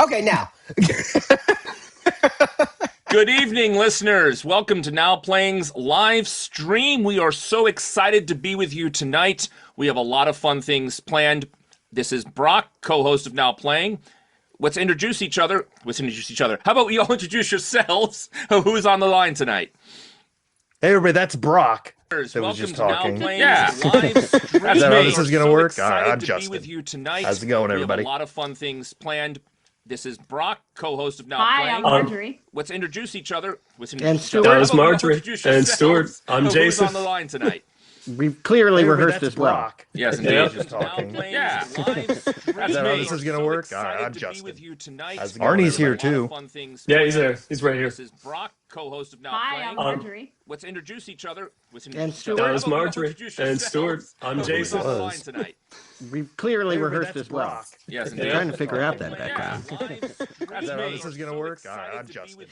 Okay, now. Good evening, listeners. Welcome to Now Playing's live stream. We are so excited to be with you tonight. We have a lot of fun things planned. This is Brock, co-host of Now Playing. Let's introduce each other. How about we all introduce yourselves? Who's on the line tonight? Hey, everybody, that's Brock. Welcome was just to Now talking. Playing's live stream. Is that how this We are is gonna so work? All right, excited I'm to Justin. be with you tonight. How's it going, everybody? We have a lot of fun things planned. This is Brock, co-host of Now Hi, Playing. I'm Marjorie. Let's introduce each other. And Stuart. How was about we all Marjorie. introduce And yourselves? Stuart. I'm Who's Jason. on the line tonight? We've clearly Hey, everybody, rehearsed that's this well. Brock. Yes, Is indeed. that how this is talking? Yeah. Is that how this is gonna work? All right, I'm Justin. How's it going, Arnie's here everybody? too. Yeah, he's there. He's right here. This is Brock, co-host of Now Hi, Playing. I'm Marjorie. Let's introduce each other. And Stuart. That was Marjorie. And Stuart. I'm Who's Jason. on the line tonight? We've clearly Hey, everybody, rehearsed that's this well. Brock. Yes, I'm indeed. trying to figure out that background. Is that how this is gonna work? All right, I'm Justin.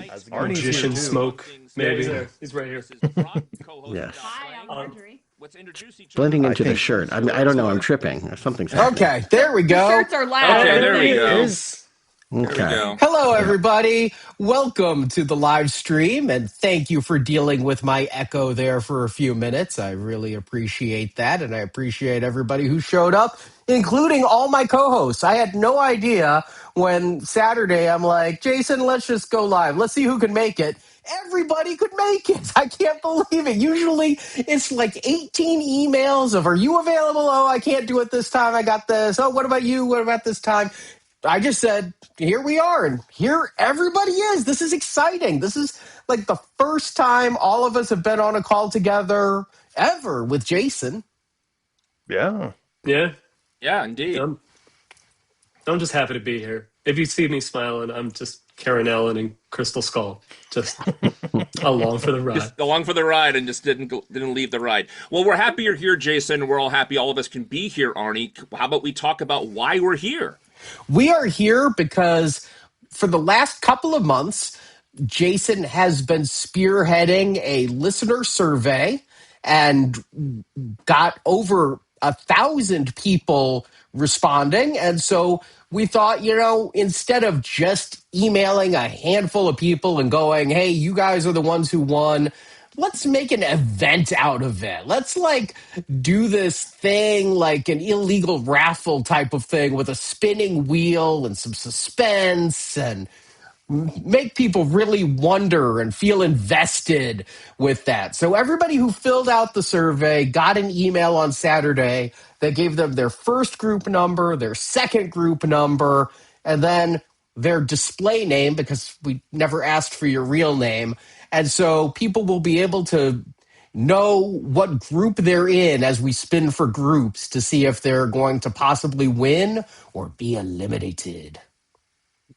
How's it going? Arnie's here Magician too. smoke. Maybe. He's there. He's right here. Yes. Hi, I'm Marjorie. Let's introduce each Blending I into the think- shirt. I don't know. I'm tripping. Something's happening. Okay, there we go. Shirts are loud. Okay, there we go. Is. There we Okay. go. Hello, everybody. Welcome to the live stream, and thank you for dealing with my echo there for a few minutes. I really appreciate that, and I appreciate everybody who showed up, including all my co-hosts. I had no idea when Saturday I'm like, Jason, let's just go live. Let's see who can make it. Everybody could make it. I can't believe it. Usually it's like 18 emails of, are you available? Oh, I can't do it this time. I got this. Oh, what about you? What about this time? I just said, here we are, and here everybody is. This is exciting. This is like the first time all of us have been on a call together ever with Jason. Yeah. Yeah. Yeah, indeed. I'm just happy to be here. If you see me smiling, I'm just Karen Allen and Crystal Skull. Just along for the ride. Just along for the ride and just didn't leave the ride. Well, we're happy you're here, Jason. We're all happy all of us can be here, Arnie. How about we talk about why we're here? We are here because for the last couple of months, Jason has been spearheading a listener survey and got over 1,000 people responding. And so we thought, instead of just emailing a handful of people and going, hey, you guys are the ones who won, let's make an event out of it. Let's do this thing like an illegal raffle type of thing with a spinning wheel and some suspense and make people really wonder and feel invested with that. So everybody who filled out the survey got an email on Saturday that gave them their first group number, their second group number, and then their display name, because we never asked for your real name. And so people will be able to know what group they're in as we spin for groups to see if they're going to possibly win or be eliminated.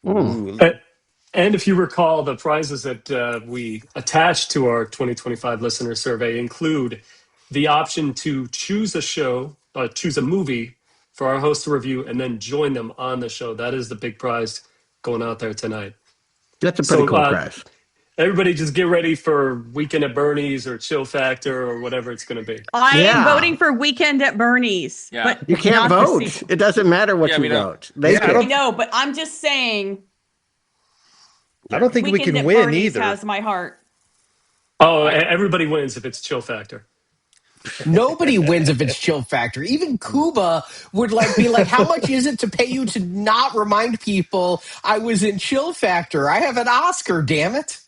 And if you recall, the prizes that we attached to our 2025 listener survey include the option to choose a movie for our host to review and then join them on the show. That is the big prize going out there tonight. That's a pretty cool prize. Everybody just get ready for Weekend at Bernie's or Chill Factor or whatever it's going to be. I am voting for Weekend at Bernie's. Yeah. But You can't not the vote. sequel. It doesn't matter what you vote. They Yeah, I pick. I know, but I'm just saying. I don't think we Weekend can at win Bernie's either. has my heart. Oh, everybody wins if it's Chill Factor. Nobody wins if it's Chill Factor. Even Cuba would be like, how much is it to pay you to not remind people I was in Chill Factor? I have an Oscar, damn it.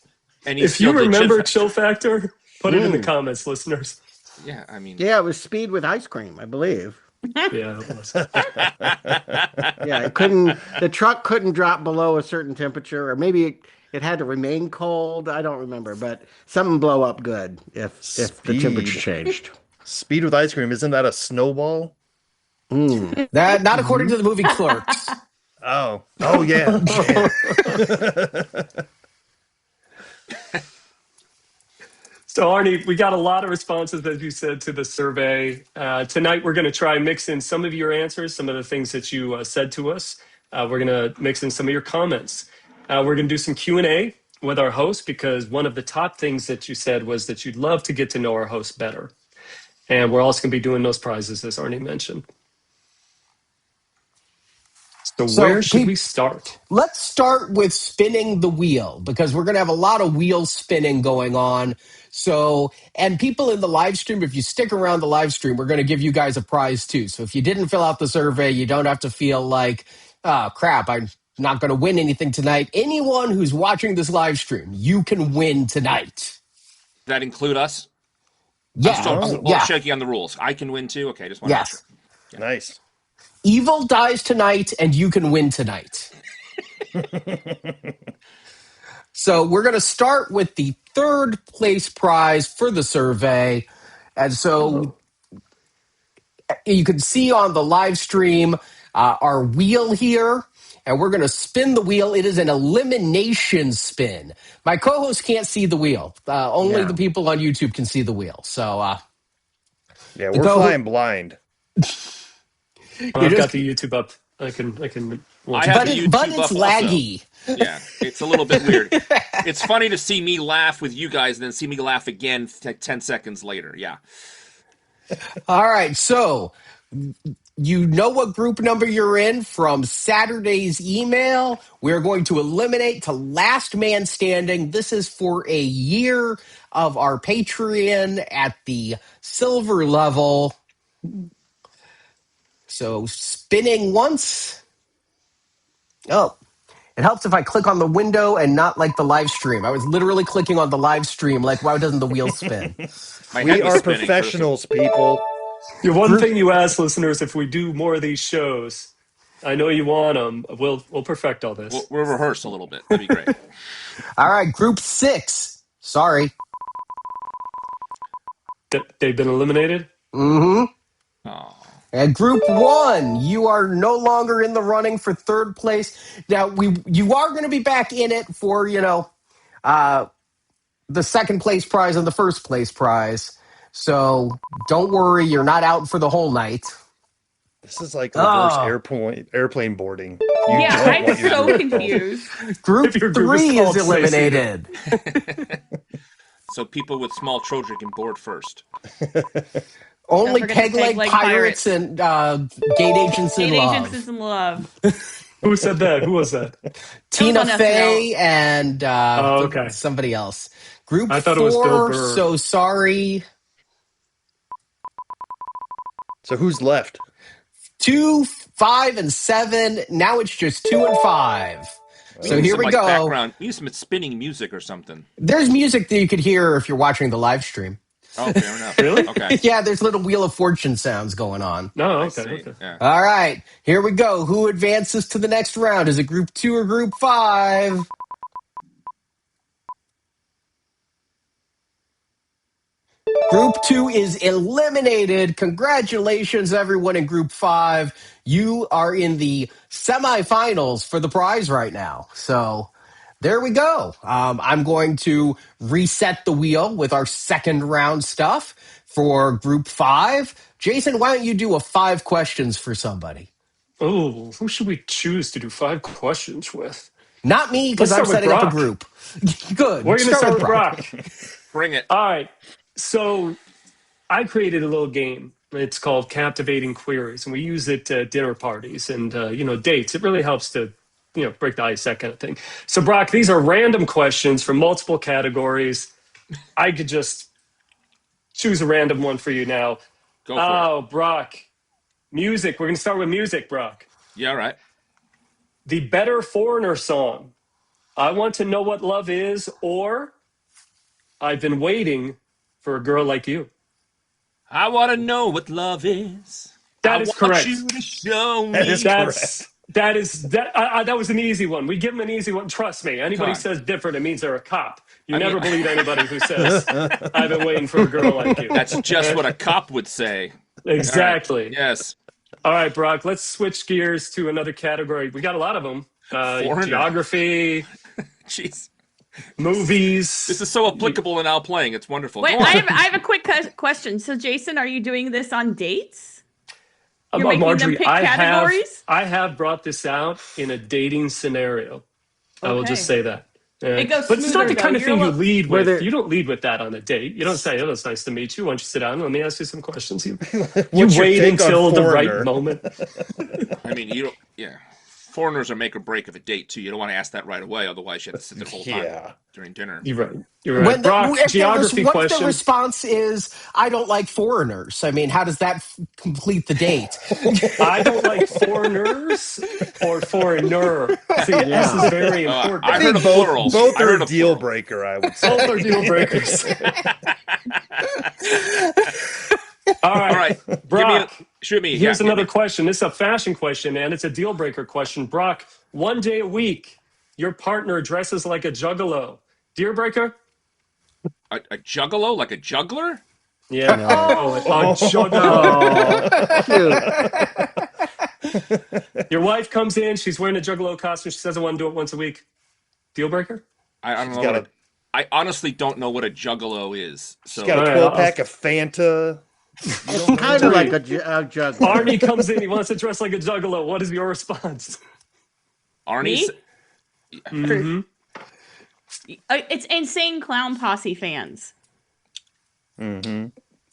And If you remember Chill Factor, put it in the comments, listeners. Yeah, I mean. Yeah, it was speed with ice cream, I believe. Yeah, it was. Yeah, the truck couldn't drop below a certain temperature, or maybe it had to remain cold. I don't remember, but something blow up good if the temperature changed. Speed with ice cream, isn't that a snowball? That not according to the movie Clerks. Oh yeah. So, Arnie, we got a lot of responses, as you said, to the survey. Tonight, we're going to try and mix in some of your answers, some of the things that you said to us. We're going to mix in some of your comments. We're going to do some Q&A with our host, because one of the top things that you said was that you'd love to get to know our host better. And we're also going to be doing those prizes, as Arnie mentioned. So where should we start? Let's start with spinning the wheel because we're going to have a lot of wheel spinning going on. So, and people in the live stream, if you stick around the live stream, we're going to give you guys a prize too. So if you didn't fill out the survey, you don't have to feel like, oh, crap, I'm not going to win anything tonight. Anyone who's watching this live stream, you can win tonight. Does that include us? Yeah. I'm still shaky on the rules. I can win too? Okay, just want to make sure. Yeah. Nice. Evil dies tonight, and you can win tonight. So we're going to start with the third place prize for the survey. And so you can see on the live stream our wheel here. And we're going to spin the wheel. It is an elimination spin. My co-host can't see the wheel. Only the people on YouTube can see the wheel. So yeah, we're flying blind. I've got the YouTube up. I can watch it. But it's laggy. Yeah, it's a little bit weird. It's funny to see me laugh with you guys and then see me laugh again 10 seconds later. Yeah. All right, so you know what group number you're in from Saturday's email. We're going to eliminate to last man standing. This is for a year of our Patreon at the silver level. So spinning once. Oh, it helps if I click on the window and not like the live stream. I was literally clicking on the live stream. Like, why doesn't the wheel spin? We are professionals, people. Yeah, one thing you ask listeners, if we do more of these shows, I know you want them. We'll perfect all this. We'll rehearse a little bit. That'd be great. All right, group 6. Sorry. They've been eliminated? Mm-hmm. Oh. And group 1, you are no longer in the running for third place. Now, you are going to be back in it for, the second place prize and the first place prize. So don't worry, you're not out for the whole night. This is like reverse airplane boarding. I'm so confused. Group 3 is eliminated. So people with small children can board first. Only peg-leg pirates and gate agents in love. Agents is in love. Who said that? Who was that? Tina Fey and somebody else. Group 4, it was Bill Burr. So sorry. So who's left? 2, 5, and 7. Now it's just 2 and 5. So here we go. Background. We need some spinning music or something. There's music that you could hear if you're watching the live stream. Oh, fair enough. Really? Okay. Yeah, there's little Wheel of Fortune sounds going on. No, okay. Yeah. All right, here we go. Who advances to the next round? Is it Group 2 or Group 5? Group 2 is eliminated. Congratulations, everyone in Group 5. You are in the semifinals for the prize right now. So there we go. I'm going to reset the wheel with our second round stuff for Group 5. Jason, why don't you do 5 questions for somebody? Oh, who should we choose to do 5 questions with? Not me, because I'm setting up a group. Good. We're going to start with Brock. Bring it. All right. So I created a little game. It's called Captivating Queries, and we use it at dinner parties and, dates. It really helps to, break the ice, that kind of thing. So, Brock, these are random questions from multiple categories. I could just choose a random one for you now. Go for it. Brock, music. We're going to start with music, Brock. Yeah, right. The Better Foreigner song. I Want to Know What Love Is, or I've Been Waiting for a Girl Like You. I want to know what love is. That is correct. I want you to show me. That is correct. That was an easy one. We give them an easy one. Trust me. Anybody says different, it means they're a cop. You never believe anybody who says, I've been waiting for a girl like you. That's just what a cop would say. Exactly. Right. Yes. All right, Brock, let's switch gears to another category. We got a lot of them. Geography. Jeez. Movies. This is so applicable in Now Playing. It's wonderful. Wait, I have a quick question. So, Jason, are you doing this on dates? You're making Marjorie, them pick categories? I have brought this out in a dating scenario. I will just say that. It goes but it's not the kind of thing you lead with. You don't lead with that on a date. You don't say, "Oh, it's nice to meet you. Why don't you sit down and let me ask you some questions?" You What's your wait take until on the Foreigner? right moment. I mean, you don't. Yeah. foreigners are make or break of a date too. You don't want to ask that right away, otherwise you have to sit there the whole time during dinner. You're right. You're right. Brock, geography what question. if the response is, I don't like foreigners? I mean, how does that complete the date? I don't like foreigners or foreigner. See, S is very important. I heard a plural. Both I are heard a a deal plural. breaker, I would say. Both are deal breakers. All right. Brock, shoot me. Here's another question. This is a fashion question, and it's a deal breaker question. Brock, one day a week, your partner dresses like a juggalo. Deal breaker? A juggalo? Like a juggler? Yeah. No. A juggalo. Cute. Your wife comes in, she's wearing a juggalo costume. She says, I want to do it once a week. Deal breaker? I don't know. I honestly don't know what a juggalo is. So she's got a 12-pack of Fanta. Kind of like a juggler. Arnie comes in, he wants to dress like a juggalo. What is your response? Arnie? Mm-hmm. It's Insane Clown Posse fans. Mm-hmm.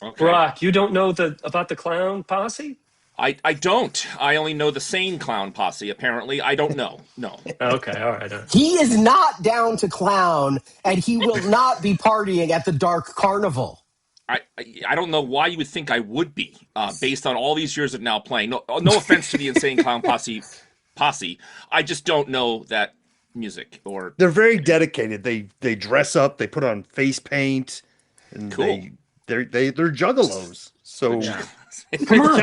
Okay. Brock, you don't know about the clown posse? I don't. I only know the Sane Clown Posse, apparently. I don't know. No. Okay, all right. He is not down to clown, and he will not be partying at the Dark Carnival. I don't know why you would think I would be, based on all these years of now playing. No offense to the Insane Clown Posse. I just don't know that music. Or they're very dedicated. They dress up. They put on face paint. And cool. They're juggalos. So come on,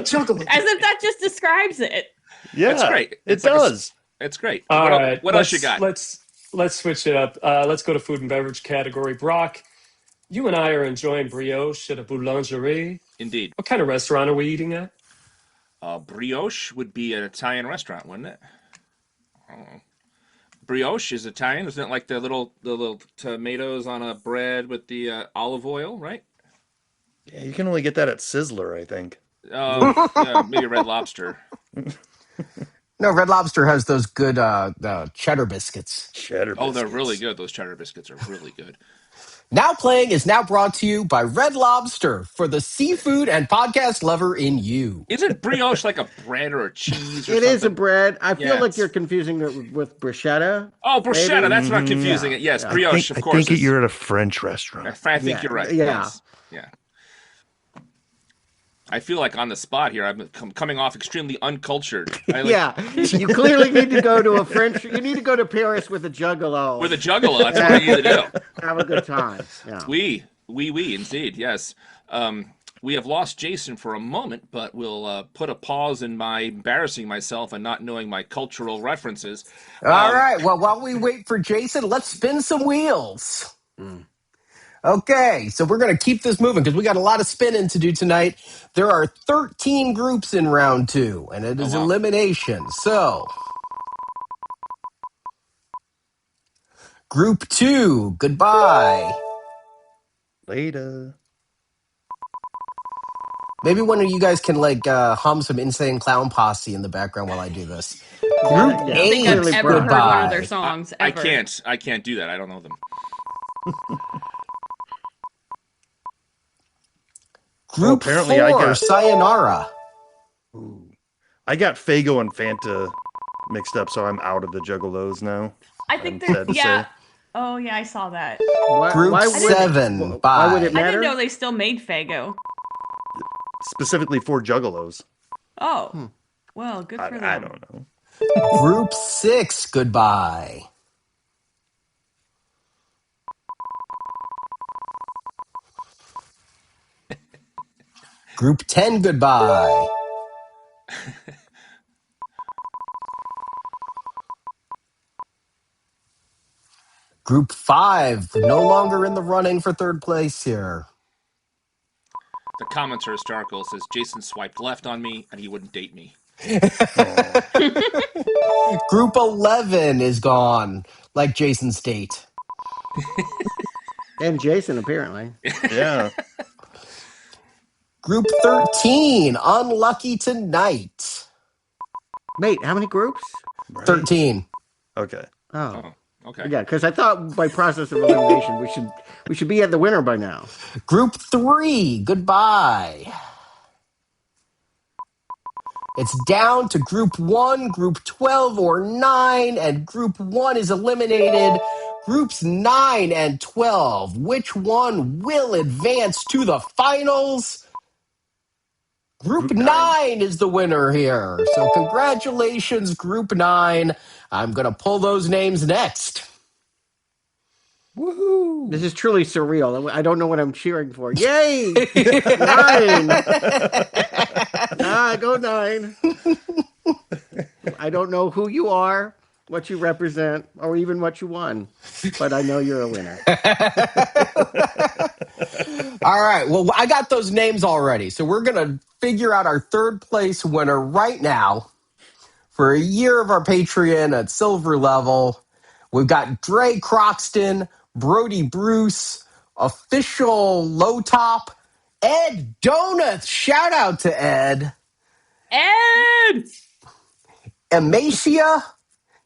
juggalo. As if that just describes it. Yeah, that's great. It does. It's great. All right. What else you got? Let's switch it up. Let's go to food and beverage category. Brock, you and I are enjoying brioche at a boulangerie. Indeed. What kind of restaurant are we eating at? Brioche would be an Italian restaurant, wouldn't it? I don't know. Brioche is Italian, isn't it? Like the little tomatoes on a bread with the olive oil, right? Yeah, you can only get that at Sizzler, I think. Yeah, maybe Red Lobster. No, Red Lobster has those good cheddar biscuits. Oh, they're really good. Those cheddar biscuits are really good. Now Playing is now brought to you by Red Lobster for the seafood and podcast lover in you. Isn't brioche like a bread or a cheese or It something? is a bread. I feel like you're confusing it with bruschetta. Oh, bruschetta. Maybe? That's not confusing it. Yes, brioche, of course. I think you're at a French restaurant. I think you're right. Yeah. Yes. Yeah. I feel like on the spot here, I'm coming off extremely uncultured. Yeah, you clearly need to go to a French. You need to go to Paris with a juggalo. With a juggalo, that's what I need to do. Have a good time. Yeah. We, indeed, yes. We have lost Jason for a moment, but we'll put a pause in my embarrassing myself and not knowing my cultural references. All right. Well, while we wait for Jason, let's spin some wheels. Okay, so we're going to keep this moving because we got a lot of spinning to do tonight. There are 13 groups in round 2, and it is elimination. So, group 2, goodbye. Later. Maybe one of you guys can hum some Insane Clown Posse in the background while I do this. Group I don't think I've ever heard one of their goodbye. songs. Ever. I can't do that. I don't know them. Group apparently 4, I got- Sayonara. Ooh. I got Faygo and Fanta mixed up, so I'm out of the juggalos now. I think I'm sad they're to yeah. say. Oh yeah, I saw that. Group would 7, why would it bye. I matter? didn't know they still made Faygo. Specifically for juggalos. Oh, well, good for them. I don't know. Group 6, goodbye. Group 10, goodbye. Group 5, no longer in the running for third place here. The comments are hysterical. It says Jason swiped left on me and he wouldn't date me. Group 11 is gone, like Jason's date. And Jason, apparently. Yeah. Group 13, unlucky tonight. Wait, how many groups? Right. 13. Okay. Oh. Okay. Yeah, because I thought by process of elimination we should be at the winner by now. Group 3, goodbye. It's down to Group 1, Group 12, or 9, and Group 1 is eliminated. Groups 9 and 12, which one will advance to the finals? Group 9 is the winner here. So congratulations, Group 9. I'm going to pull those names next. Woohoo! This is truly surreal. I don't know what I'm cheering for. Yay! 9! Go 9. I don't know who you are, what you represent, or even what you won, but I know you're a winner. All right. Well, I got those names already. So we're going to figure out our third place winner right now for a year of our Patreon at silver level. We've got Dre Croxton, Brody Bruce, Official Low Top, Ed Donuts. Shout out to Ed. Ed! Amacia,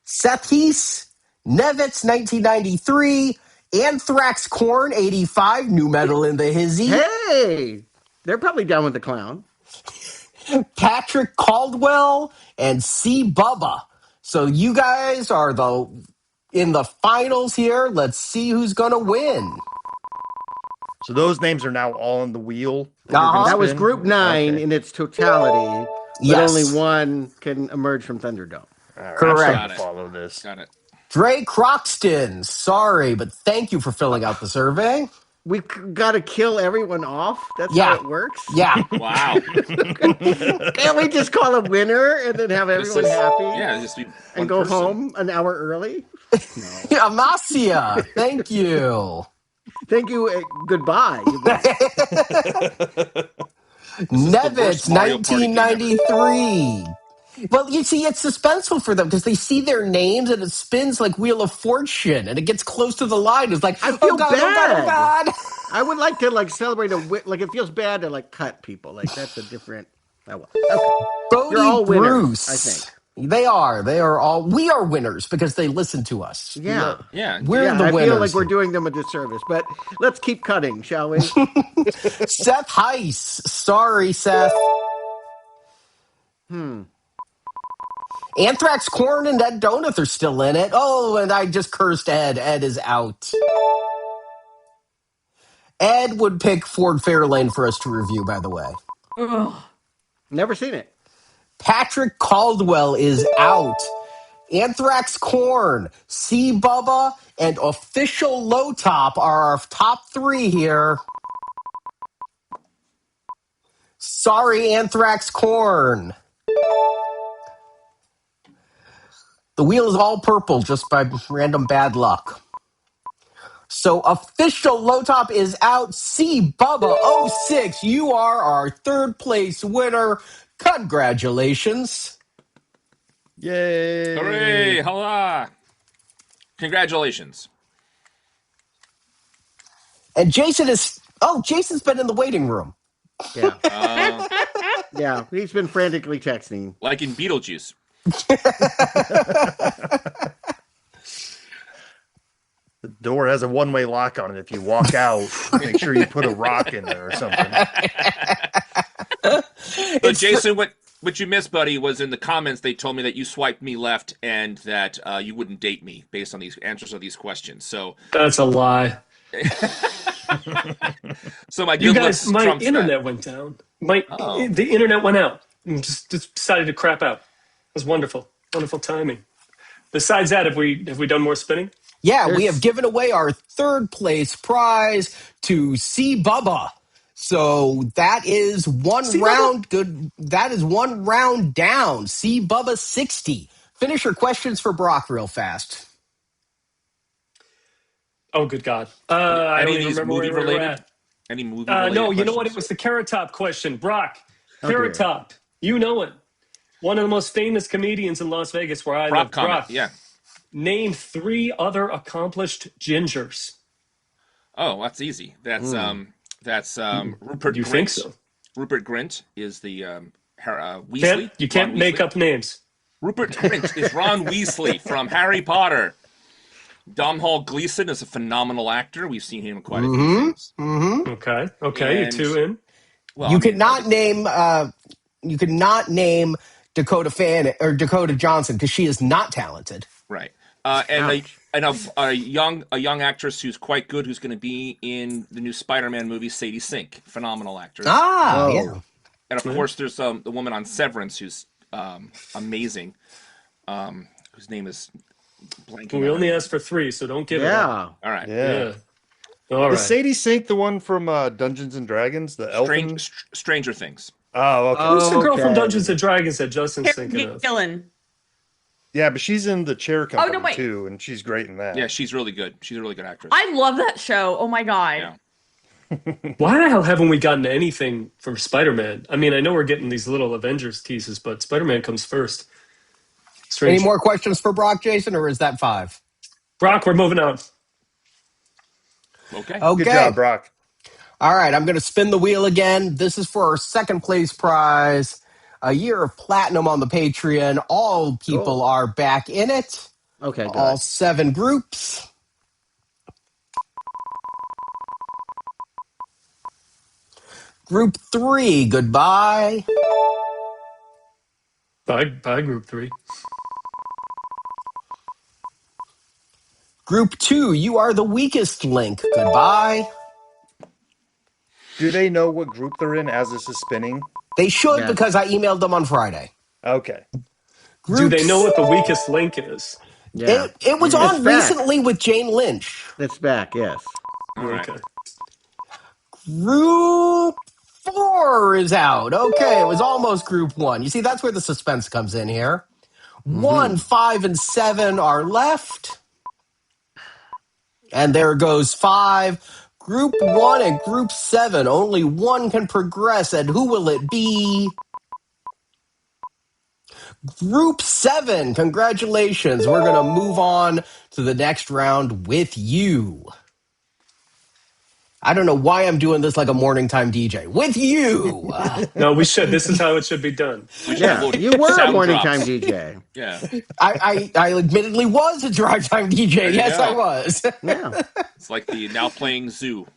Seth Heese, Nevitz 1993, Anthrax Corn 85, new metal in the hizzy. Hey! They're probably down with the clown. Patrick Caldwell, and C. Bubba. So you guys are in the finals here. Let's see who's going to win. So those names are now all on the wheel. That you're gonna That was spin? Group 9 Okay. in its totality, but Yes. only one can emerge from Thunderdome. All right, Correct. I'm starting Got to it. follow this. Got it. Dre Croxton, sorry, but thank you for filling out the survey. We got to kill everyone off? That's Yeah. how it works? Yeah. Wow. Can't we just call a winner and then have everyone happy Yeah, just be one and go person. home an hour early? Amacia, thank you. Thank you. Goodbye. You guys. Nevitz, Mario Party game ever. 1993. Well, you see, it's suspenseful for them because they see their names and it spins like Wheel of Fortune and it gets close to the line. It's like, I feel oh God, oh God, oh God. I would like to celebrate like it feels bad to cut people. Like that's a different. Oh, well. Okay. Bodie You're all winners, Bruce. I think. They are all, we are winners because they listen to us. Yeah. Yeah. We're the I winners. feel like we're doing them a disservice, but let's keep cutting, shall we? Seth Heiss. Sorry, Seth. Anthrax Corn and Ed Donuth are still in it. Oh, and I just cursed Ed. Ed is out. Ed would pick Ford Fairlane for us to review, by the way. Ugh. Never seen it. Patrick Caldwell is out. Anthrax Corn, C. Bubba, and Official Low Top are our top 3 here. Sorry, Anthrax Corn. The wheel is all purple just by random bad luck. So Official Low Top is out. C. Bubba 06, you are our third place winner. Congratulations. Yay! Hooray! Holla! Congratulations. And Jason's been in the waiting room. Yeah. Yeah. He's been frantically texting. Like in Beetlejuice. The door has a one-way lock on it. If you walk out, make sure you put a rock in there or something. So Jason, what you missed, buddy, was in the comments they told me that you swiped me left and that you wouldn't date me based on these answers of these questions. So That's a lie. so my You good guys, looks my trumps internet that. went down. Oh. The internet went out. And just decided to crap out. It was wonderful. Wonderful timing. Besides that, have we done more spinning? Yeah, we have given away our third place prize to C. Bubba. So that is one round good. That is one round down. C. Bubba 60. Finish your questions for Brock real fast. Oh, good God. I Any don't of even these remember movie where we were related? at. Any movie related No, you know what? questions? It was the Carrot Top question. Brock, Oh, Carrot dear. Top. You know it. One of the most famous comedians in Las Vegas where I Prop live. comment. Brock, Yeah. name 3 other accomplished gingers. Oh, that's easy. That's Rupert You Grint. think so? Rupert Grint is the Weasley. You can't Ron make Weasley. up names. Rupert Grint is Ron Weasley from Harry Potter. Domhnall Gleeson is a phenomenal actor. We've seen him in quite a few things. Okay, you're And- 2 in. Well, You I mean, cannot name. You cannot name Dakota Johnson because she is not talented. Right. And Ouch. a young actress who's quite good, who's going to be in the new Spider-Man movie, Sadie Sink, phenomenal actress. Oh. Yeah. And of course, there's the woman on Severance who's amazing, whose name is blanking. We only asked for 3, so don't give it up. Yeah. All right. Yeah. All right. Is Sadie Sink the one from Dungeons and Dragons? The elfin? Stranger Things. Oh, okay. Who's the girl from Okay. Dungeons and Dragons that Justin's Karen thinking of? Gillan. Yeah, but she's in the Chair Company wait. too, and she's great in that. Yeah, she's really good. She's a really good actress. I love that show. Oh my god. Yeah. Why the hell haven't we gotten anything from Spider-Man? I mean, I know we're getting these little Avengers teases, but Spider-Man comes first. Strange. Any more questions for Brock, Jason, or is that 5? Brock, we're moving on. Okay. Okay. Good job, Brock. All right, I'm going to spin the wheel again. This is for our second place prize, a year of platinum on the Patreon. All people Cool. are back in it. Okay, good. All 7 groups. Group 3, goodbye. Bye, Group 3. Group 2, you are the weakest link. Goodbye. Do they know what group they're in as this is spinning? They should Yes. because I emailed them on Friday. Okay. Do they know what the weakest link is? Yeah. It was It's on back. recently with Jane Lynch. It's back, yes. All right. Okay. Group 4 is out. Okay, it was almost group 1. You see, that's where the suspense comes in here. 1, 5, and 7 are left. And there goes 5. Group 1 and Group 7. Only one can progress, and who will it be? Group 7. Congratulations. We're going to move on to the next round with you. I don't know why I'm doing this like a morning time DJ. With you. No, we should. This is how it should be done. We should Yeah. have little You were a sound morning drops. time DJ. Yeah. I admittedly was a drive time DJ. There you Yes, go. I was. Yeah. It's like the now playing zoo.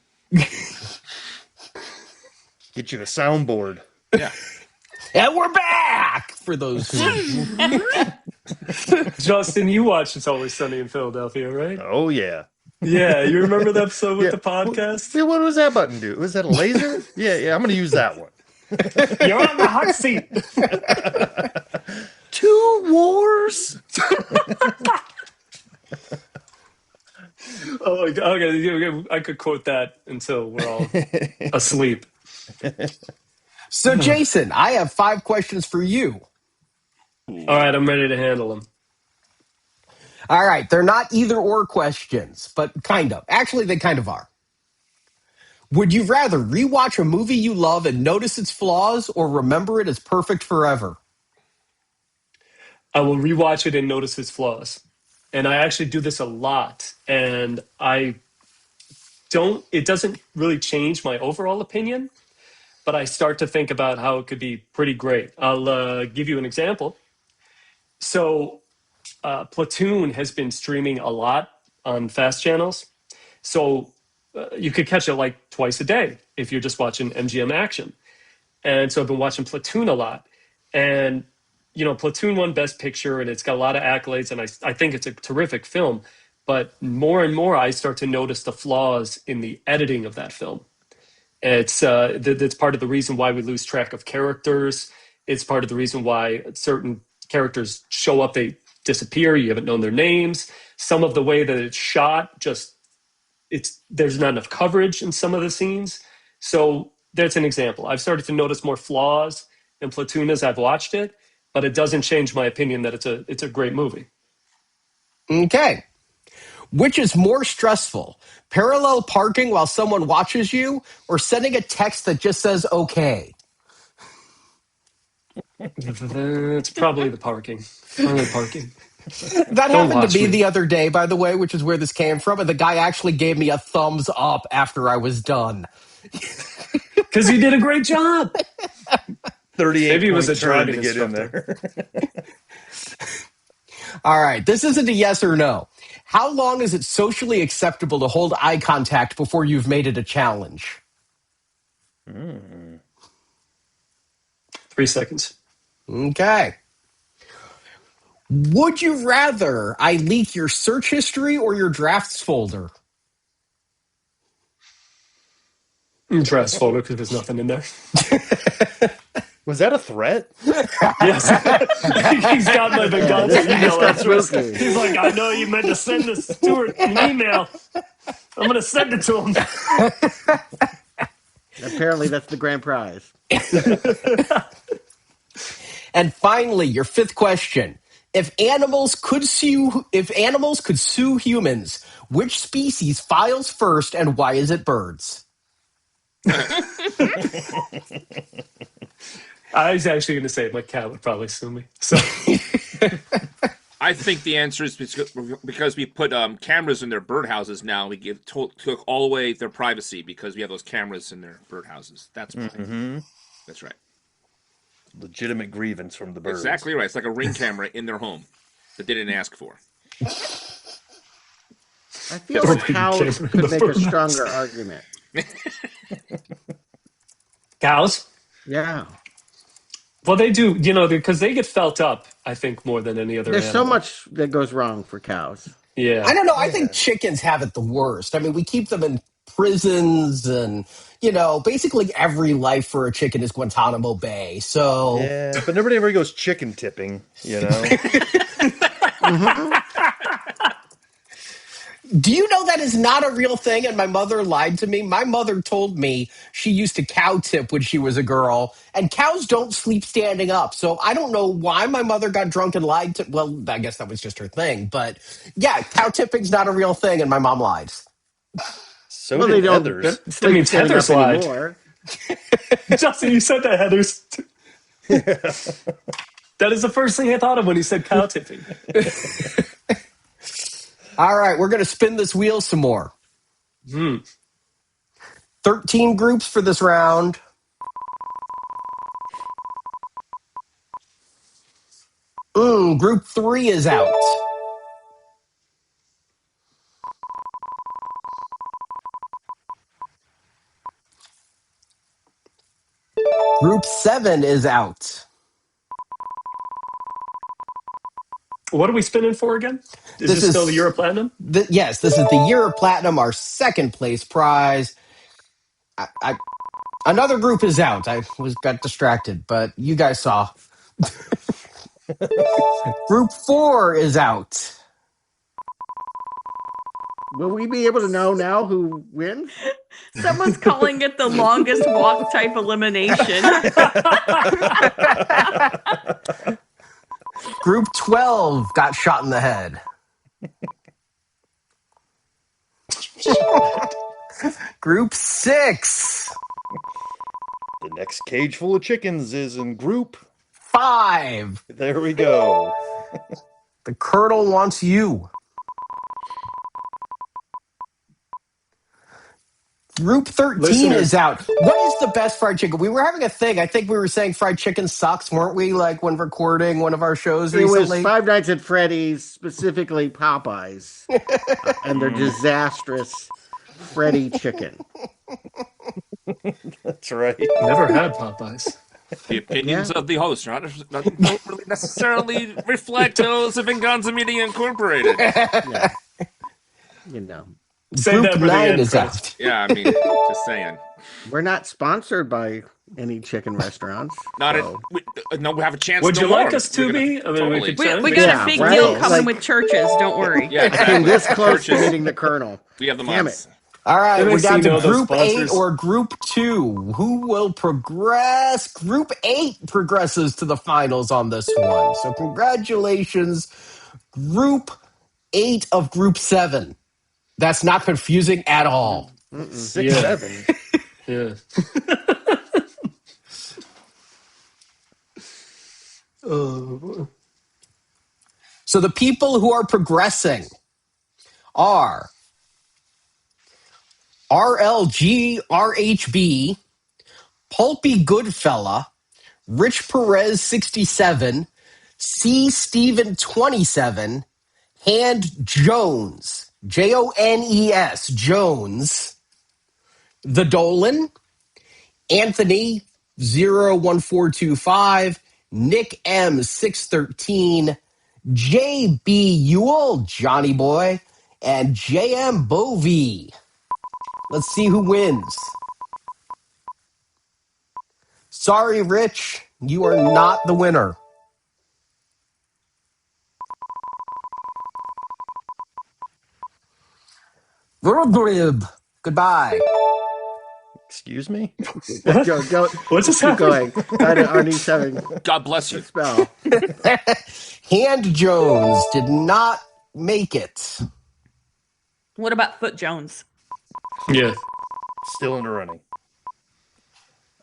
Get you the soundboard. Yeah. And we're back for those who. Justin, you watched It's Always Sunny in Philadelphia, right? Oh yeah. Yeah, you remember that episode with Yeah. the podcast? Yeah, what was that button do? Was that a laser? Yeah, I'm gonna use that one. You're on the hot seat. 2 wars. Oh my God. Okay, I could quote that until we're all asleep. So, Jason, I have 5 questions for you. All right, I'm ready to handle them. All right, they're not either or questions, but kind of. Actually, they kind of are. Would you rather rewatch a movie you love and notice its flaws or remember it as perfect forever? I will rewatch it and notice its flaws. And I actually do this a lot. And it doesn't really change my overall opinion, but I start to think about how it could be pretty great. I'll give you an example. So, Platoon has been streaming a lot on fast channels. So, you could catch it like twice a day if you're just watching MGM Action. And so I've been watching Platoon a lot. And, you know, Platoon won Best Picture and it's got a lot of accolades. And I think it's a terrific film. But more and more, I start to notice the flaws in the editing of that film. It's that's part of the reason why we lose track of characters. It's part of the reason why certain characters show up, they disappear. You haven't known their names. Some of the way that it's shot, there's not enough coverage in some of the scenes. So that's an example. I've started to notice more flaws in Platoon as I've watched it, but it doesn't change my opinion that it's a great movie. Okay. Which is more stressful? Parallel parking while someone watches you or sending a text that just says okay? It's probably the parking. Probably parking. That happened watch to me me. the other day, by the way, which is where this came from. And the guy actually gave me a thumbs up after I was done. Because you did a great job. 38 Maybe it was point a turn driving to get in instructor. there. All right. This isn't a yes or no. How long is it socially acceptable to hold eye contact before you've made it a challenge? 3 seconds. Okay. Would you rather I leak your search history or your drafts folder? Dress folder because there's nothing in there. Was that a threat? Yes. He's got the Yeah, guns this email got address. spooky. He's like, I know you meant to send this to Stuart an email. I'm going to send it to him. Apparently, that's the grand prize. And finally, your fifth question. If animals could sue humans, which species files first and why is it birds? I was actually going to say my cat would probably sue me. So I think the answer is because we put cameras in their birdhouses now. We took all away their privacy because we have those cameras in their birdhouses. That's why. That's right. Legitimate grievance from the birds. Exactly right. It's like a Ring camera in their home that they didn't ask for. I feel like cows could make a stronger argument. cows. Yeah. Well, they do, because they get felt up, I think, more than any other There's so animal. much that goes wrong for cows. Yeah. I don't know. I think chickens have it the worst. I mean, we keep them in prisons and, basically every life for a chicken is Guantanamo Bay. So, Yeah, but nobody ever goes chicken tipping, do you know that is not a real thing? And my mother lied to me. My mother told me she used to cow tip when she was a girl, and cows don't sleep standing up. So I don't know why my mother got drunk and lied to. Well, I guess that was just her thing. But yeah, cow tipping's not a real thing, and my mom lied. So Well, did they don't Heather's. That means standing Heather's up lied. anymore. Justin, you said that, Heather's. That is the first thing I thought of when he said cow tipping. All right, we're going to spin this wheel some more. 13 groups for this round. Group 3 is out. Group 7 is out. What are we spinning for again? Is this still the Euro Platinum? Yes, this is the Euro Platinum, our second place prize. Another group is out. I got distracted, but you guys saw. Group 4 is out. Will we be able to know now who wins? Someone's calling it the longest walk type elimination. Group 12 got shot in the head. Group 6. The next cage full of chickens is in group 5. There we go. The Colonel wants you. Group 13 Listeners. is out. What is the best fried chicken? We were having a thing. I think we were saying fried chicken sucks, weren't we? Like when recording one of our shows It was recently. Five Nights at Freddy's, specifically Popeyes, and their disastrous Freddy chicken. That's right. Never had Popeyes. The opinions of the host don't really necessarily reflect those of Venganza Media Incorporated. Yeah. You know, Save that Group for the 9 end, is Chris. out. Yeah, I mean, just saying. we're not sponsored by any chicken restaurants. Not so. no, we have a chance. Would to you know like more. us to We're gonna- be? I mean, totally. we could we send we it. got Yeah, a big right. deal coming Like- with churches. Don't worry. Yeah, I came this close to Churches. hitting the Colonel. We have the Damn months. All right, Let me we're down see, to those Group 8 sponsors. or Group 2. Who will progress? Group 8 progresses to the finals on this one. So congratulations, Group 8 of Group 7. That's not confusing at all. 6, 7. Yeah. So the people who are progressing are RLG RHB, Pulpy Goodfella, Rich Perez 67, C Steven 27, Hand Jones, Jones, Jones, The Dolan, Anthony 01425, Nick M 613, J.B. Ewell, Johnny Boy, and J.M. Bovee. Let's see who wins. Sorry, Rich, you are not the winner. Goodbye. Excuse me? What? Go, What just keep happened? going. Arnie's having God bless a you. spell. Hand Jones did not make it. What about Foot Jones? Yeah. Still in the running.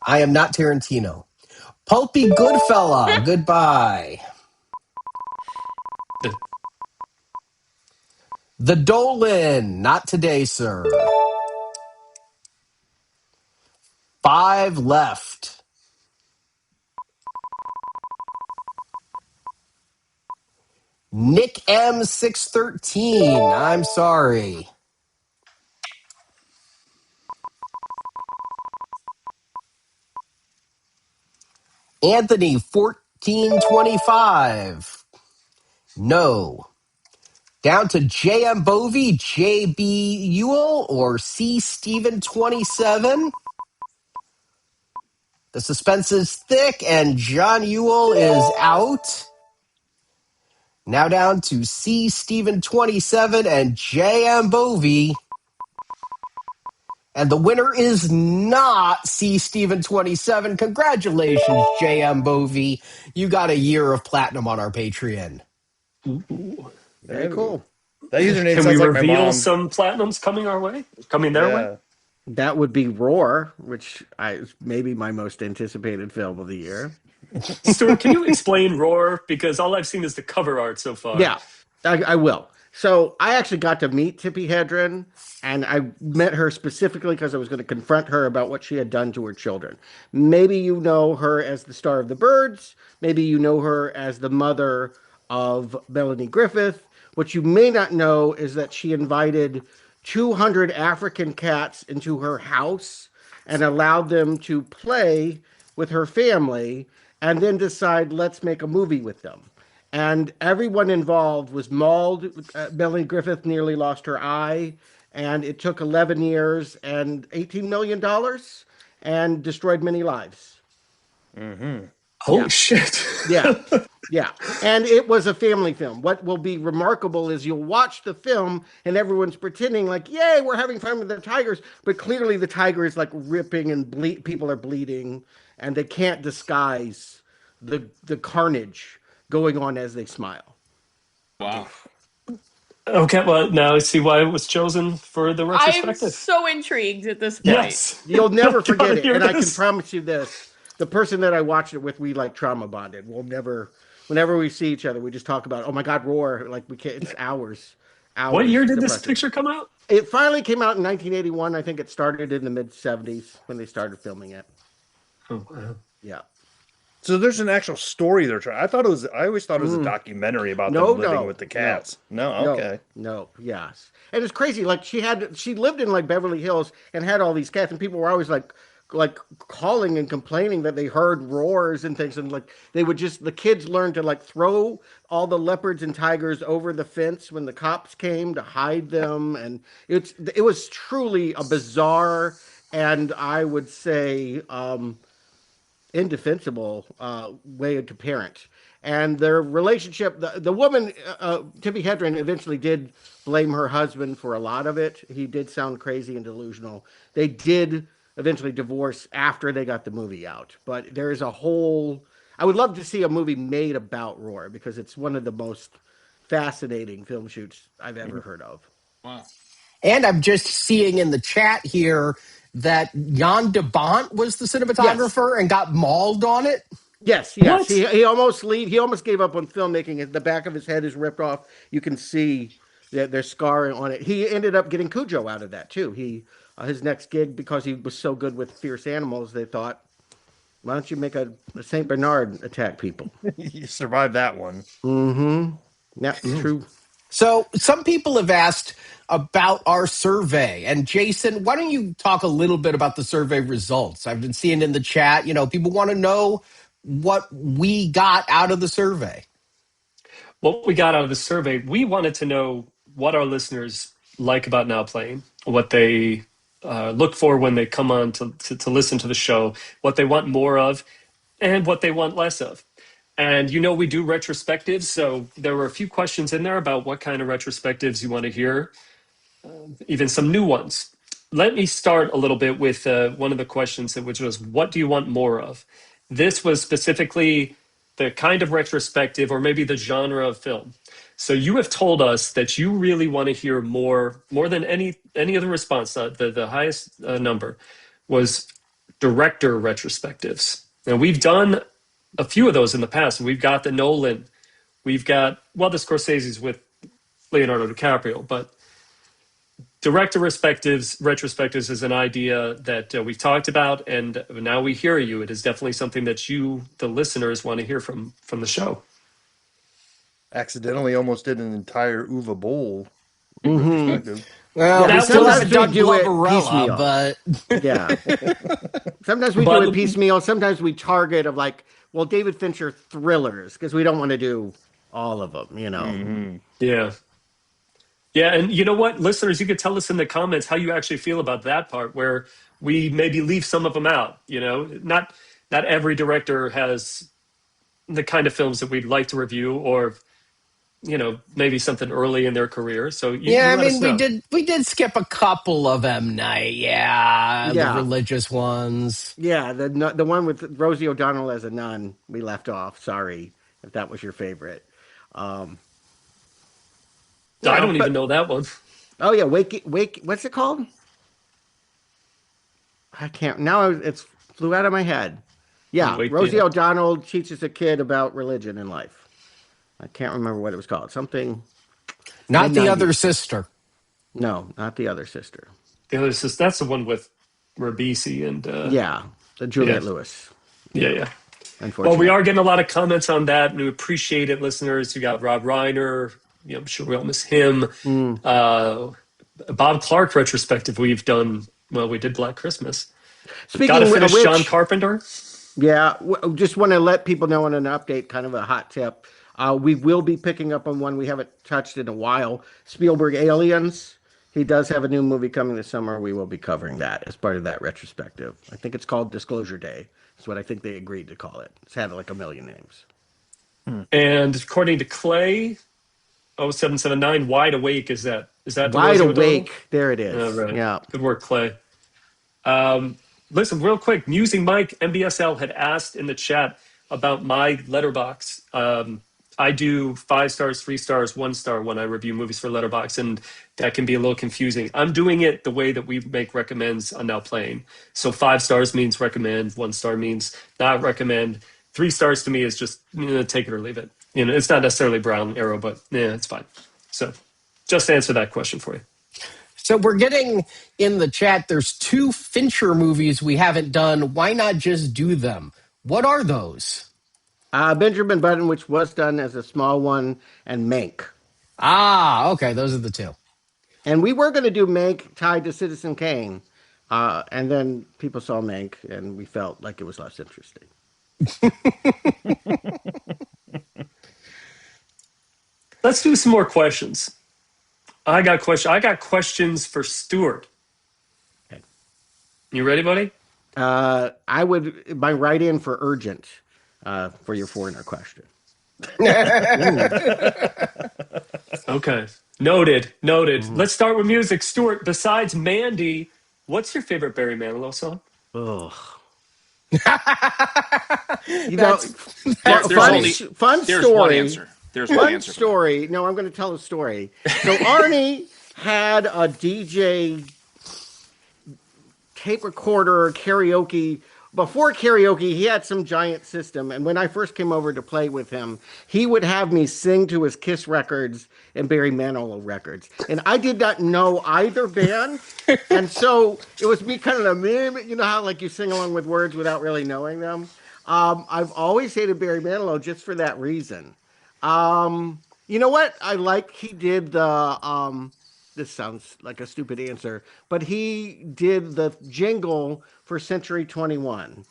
I am not Tarantino. Pulpy Goodfella, goodbye. The Dolan, not today, sir. 5 left. Nick M613, I'm sorry. Anthony 1425. No. Down to JM Bovey, JB Ewell, or C Steven 27. The suspense is thick, and John Ewell is out. Now down to C Steven 27 and JM Bovey. And the winner is not C Steven 27. Congratulations, JM Bovey. You got a year of platinum on our Patreon. Ooh. Very cool. That username Can we sounds like my reveal mom. some platinums coming our way? Coming their way? That would be Roar, which is maybe my most anticipated film of the year. Stuart, can you explain Roar? Because all I've seen is the cover art so far. Yeah, I will. So I actually got to meet Tippi Hedren, and I met her specifically because I was going to confront her about what she had done to her children. Maybe you know her as the star of The Birds. Maybe you know her as the mother of Melanie Griffith. What you may not know is that she invited 200 African cats into her house and allowed them to play with her family and then decide, let's make a movie with them. And everyone involved was mauled. Melanie Griffith nearly lost her eye, and it took 11 years and $18 million and destroyed many lives. Holy shit. Yeah. Yeah. And it was a family film. What will be remarkable is you'll watch the film and everyone's pretending like, yay, we're having fun with the tigers. But clearly the tiger is like ripping and people are bleeding and they can't disguise the carnage going on as they smile. Wow. Okay, well, now I see why it was chosen for the I'm retrospective. so intrigued at this point. Yes. You'll never Gotta forget it. hear And I can this. promise you this. The person that I watched it with, we like trauma bonded. We'll never, whenever we see each other, we just talk about, oh my God, Roar. Like we can't, it's hours. What year did this depressing. picture come out? It finally came out in 1981. I think it started in the mid 70s when they started filming it. Oh, wow. Yeah. So there's an actual story they're trying. I always thought it was a documentary about them living with the cats. No, okay. No, yes. And it's crazy. Like she lived in like Beverly Hills and had all these cats, and people were always like calling and complaining that they heard roars and things, and like they would just the kids learned to like throw all the leopards and tigers over the fence when the cops came to hide them, and it was truly a bizarre and I would say indefensible way to parent. And their relationship, the woman, Tippi Hedren, eventually did blame her husband for a lot of it. He did sound crazy and delusional. They did eventually divorce after they got the movie out. But there is a whole. I would love to see a movie made about Roar because it's one of the most fascinating film shoots I've ever heard of. Wow. And I'm just seeing in the chat here that Jan de Bont was the cinematographer and got mauled on it. Yes. What? He almost gave up on filmmaking. The back of his head is ripped off. You can see that there's scar on it. He ended up getting Cujo out of that too. His next gig, because he was so good with fierce animals, they thought, why don't you make a Saint Bernard attack people? You survived that one. Yeah, true. So some people have asked about our survey. And Jason, why don't you talk a little bit about the survey results? I've been seeing in the chat, people want to know what we got out of the survey. what we got out of the survey, we wanted to know what our listeners like about Now Playing, what they look for when they come on to listen to the show, what they want more of, and what they want less of. And we do retrospectives, so there were a few questions in there about what kind of retrospectives you want to hear, even some new ones. Let me start a little bit with one of the questions, which was, what do you want more of? This was specifically the kind of retrospective or maybe the genre of film. So you have told us that you really want to hear more than any other response. The highest number was director retrospectives. Now, we've done a few of those in the past. We've got the Nolan. We've got, the Scorsese's with Leonardo DiCaprio, but director retrospectives is an idea that we've talked about, and now we hear you. It is definitely something that you, the listeners, want to hear from the show. Accidentally almost did an entire Uwe Boll retrospective. Well, we still haven't done do it Gloverella, piecemeal. but Yeah. Sometimes we do it piecemeal. Sometimes we target of like, well, David Fincher thrillers, because we don't want to do all of them, Yeah. Yeah, and you know what, listeners, you could tell us in the comments how you actually feel about that part, where we maybe leave some of them out. Not every director has the kind of films that we'd like to review, or maybe something early in their career. So you let us know. we did skip a couple of M. Night, the religious ones. Yeah, the one with Rosie O'Donnell as a nun, we left off. Sorry if that was your favorite. I don't even know that one. Oh yeah, wake. What's it called? I can't now. It's flew out of my head. Yeah, Rosie O'Donnell teaches a kid about religion and life. I can't remember what it was called. Something. Not the other sister. No, not the other sister. The other sister. That's the one with Ribisi and the Juliette Lewis. Yeah. Unfortunately. Well, we are getting a lot of comments on that, and we appreciate it, listeners. You got Rob Reiner. I'm sure we all miss him. Bob Clark retrospective we've done. Well, we did Black Christmas. Got to finish John Carpenter. Yeah, just want to let people know on an update, kind of a hot tip. We will be picking up on one we haven't touched in a while. Spielberg Aliens. He does have a new movie coming this summer. We will be covering that as part of that retrospective. I think it's called Disclosure Day. That's what I think they agreed to call it. It's had like a million names. And according to Clay, 0779, Wide Awake, is that Wide Awake? There it is. Right. Yeah. Good work, Clay. Listen, real quick, Musing Mike MBSL had asked in the chat about my letterbox. I do 5 stars, 3 stars, 1 star when I review movies for Letterboxd, and that can be a little confusing. I'm doing it the way that we make recommends on Now Playing. So 5 stars means recommend, 1 star means not recommend. 3 stars to me is just take it or leave it. It's not necessarily brown arrow, but it's fine. So just to answer that question for you. So we're getting in the chat, there's 2 Fincher movies we haven't done. Why not just do them? What are those? Benjamin Button, which was done as a small one, and Mank. Okay, those are the 2. And we were going to do Mank tied to Citizen Kane, and then people saw Mank, and we felt like it was less interesting. Let's do some more questions. I got questions for Stuart. Okay. You ready, buddy? I would my write-in for urgent for your foreigner question. Okay. Noted. Let's start with music. Stuart, besides Mandy, what's your favorite Barry Manilow song? Ugh. Fun story. One answer. There's one answer. Story. No, I'm going to tell a story. So Arnie had a DJ tape recorder karaoke. Before karaoke, he had some giant system, and when I first came over to play with him, he would have me sing to his Kiss records and Barry Manilow records, and I did not know either band, and so it was me kind of a meme. You know how like you sing along with words without really knowing them. I've always hated Barry Manilow just for that reason. You know what? I like he did the this sounds like a stupid answer, but he did the jingle for Century 21.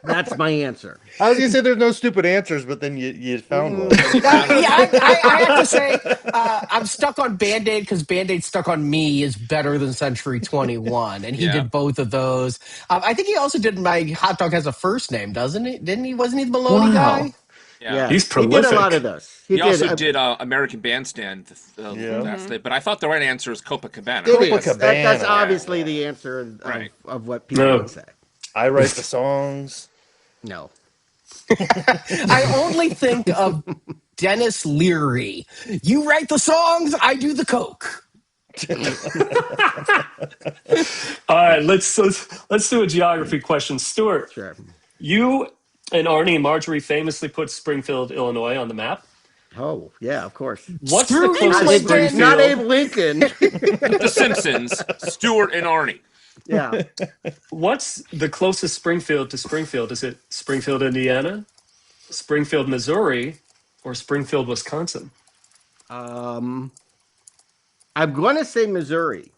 That's my answer. I was gonna say there's no stupid answers, but then you found one. I have to say, I'm stuck on Band-Aid because Band-Aid Stuck on Me is better than Century 21, and he Yeah. did both of those. I think he also did My Hot Dog Has a First Name, doesn't he? Didn't he? Wasn't he the Maloney guy? Yeah. He's He did a lot prolific. of those. He also did American Bandstand. But I thought the right answer is Copacabana. It Right? is. That's obviously the answer Right. of what people No. would say. I write the songs. No. I only think of Dennis Leary. You write the songs, I do the coke. All right, let's do a geography question. Stuart, Sure. you and Arnie and Marjorie famously put Springfield, Illinois on the map. Oh, yeah, of course. What's Screw the you, closest Lincoln. Springfield? Not Abe Lincoln. The Simpsons, Stuart and Arnie. Yeah. What's the closest Springfield to Springfield? Is it Springfield, Indiana, Springfield, Missouri, or Springfield, Wisconsin? I'm going to say Missouri.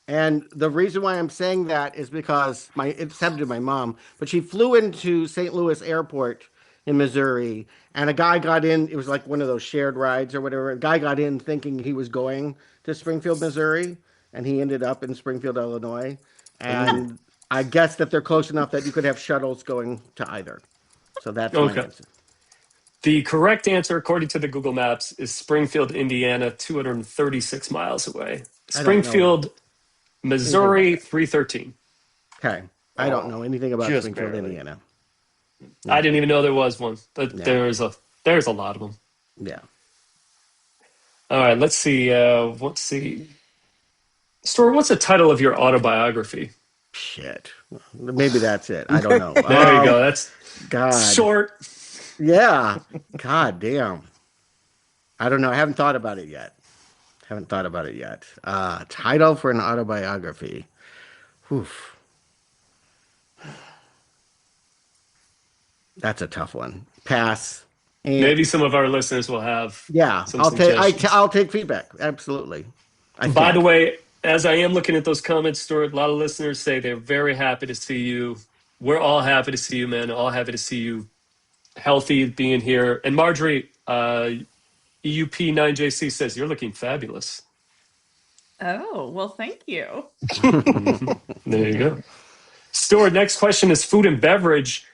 And the reason why I'm saying that is because it's happened to my mom, but she flew into St. Louis Airport in Missouri, and a guy got in. It was like one of those shared rides or whatever. A guy got in thinking he was going to Springfield, Missouri, and he ended up in Springfield, Illinois. And I guess that they're close enough that you could have shuttles going to either. So that's my answer. The correct answer, according to the Google Maps, is Springfield, Indiana, 236 miles away. Springfield, Missouri, 313. Okay. I don't know anything about Just Springfield, barely. Indiana. I didn't even know there was one. But there's a lot of them. Yeah. All right, let's see. Stuart, what's the title of your autobiography? Shit. Maybe that's it. I don't know. There you go. That's God. short. Yeah. God damn. I don't know. I haven't thought about it yet. Title for an autobiography. Oof. That's a tough one. Pass. And Maybe some of our listeners will have. yeah, some I'll take. suggestions. I'll take feedback. Absolutely. By the way, as I am looking at those comments, Stuart, a lot of listeners say they're very happy to see you. We're all happy to see you, man. All happy to see you healthy, being here. And Marjorie, EUP9JC says, you're looking fabulous. Oh, well, thank you. There you go. Stuart, next question is food and beverage.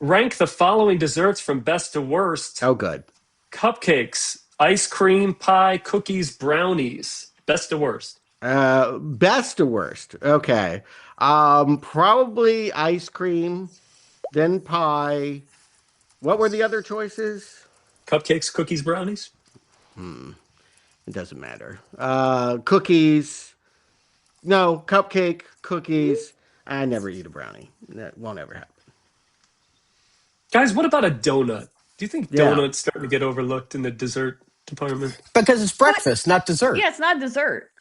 Rank the following desserts from best to worst. Oh, good. Cupcakes, ice cream, pie, cookies, brownies. Best to worst. Best to worst. Okay. Probably ice cream, then pie. What were the other choices? Cupcakes, cookies, brownies. It doesn't matter. Cookies. No, cupcake, cookies. I never eat a brownie. That won't ever happen. Guys, what about a donut? Do you think Yeah. donuts starting to get overlooked in the dessert department? Because it's breakfast, not dessert. Yeah, it's not dessert.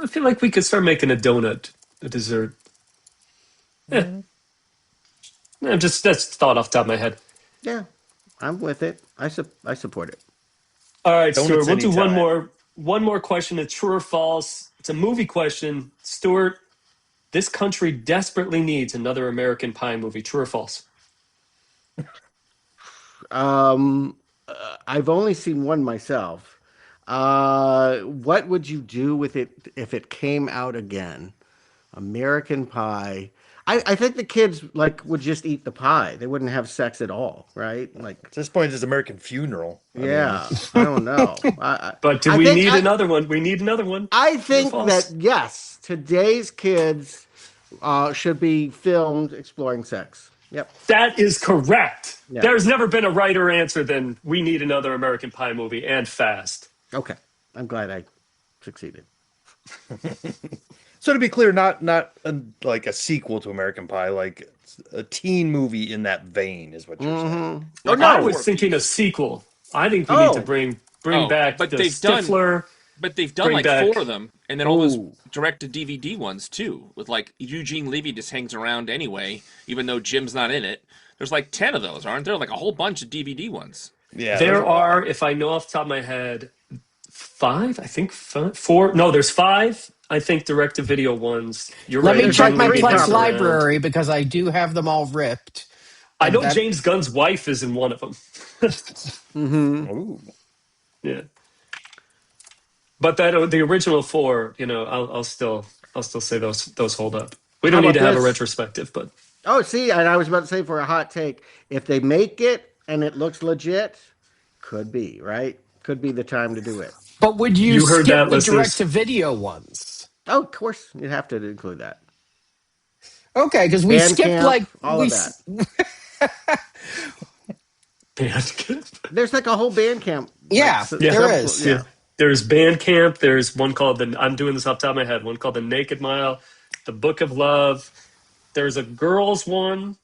I feel like we could start making a donut a dessert. Yeah. That's thought off the top of my head. Yeah, I'm with it. I support it. All right, Donuts Stuart, we'll do anytime. one more question. It's true or false. It's a movie question. Stuart, this country desperately needs another American Pie movie. True or false? I've only seen one myself. What would you do with it if it came out again? American Pie. I think the kids would just eat the pie. They wouldn't have sex at all, right? Like At this point, it's American Funeral. I don't know. But do we need another one? We need another one. I think True or false? that yes, today's kids should be filmed exploring sex. Yep. That is correct. Yeah. There's never been a righter answer than we need another American Pie movie, and fast. Okay. I'm glad I succeeded. So to be clear, not like a sequel to American Pie, like a teen movie in that vein is what you're saying. Oh, no. I was thinking a sequel. I think we need to bring back but the they've done- Stifler. But they've done Bring like back- 4 of them, and then all those direct-to-DVD ones too, with like Eugene Levy just hangs around anyway, even though Jim's not in it. There's like 10 of those, aren't there? Like a whole bunch of DVD ones. Yeah, There are, if I know off the top of my head, 5. I think 4. No, there's 5. I think direct-to-video ones. You're Let right. me check my Maybe Plex these around. library because I do have them all ripped. I know James Gunn's wife is in one of them. Ooh. Yeah. But the original 4, I'll still say those hold up. We don't need to have a retrospective, but oh, see, and I was about to say for a hot take, if they make it and it looks legit, could be right. Could be the time to do it. But would you heard skip that, the listeners. direct-to-video ones? Oh, of course, you'd have to include that. Okay, because we skipped Bandcamp, all of that. Bandcamp. There's like a whole Bandcamp. Yeah, there is. Yeah. There's Bandcamp. There's one called I'm doing this off the top of my head. One called The Naked Mile, The Book of Love. There's a girls one.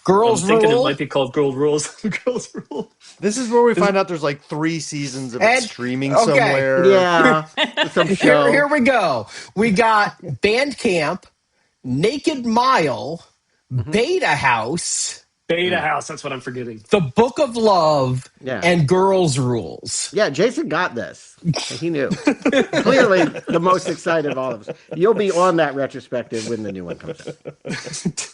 Girls I'm thinking Rule. it might be called Girl Rules. Girls Rule. This is where we find out there's like 3 seasons of it streaming somewhere. Yeah. Some show. Here we go. We got Bandcamp, Naked Mile, Beta House, That's what I'm forgetting. The Book of Love, and Girls Rules. Yeah, Jason got this. He knew. Clearly the most excited of all of us. You'll be on that retrospective when the new one comes out.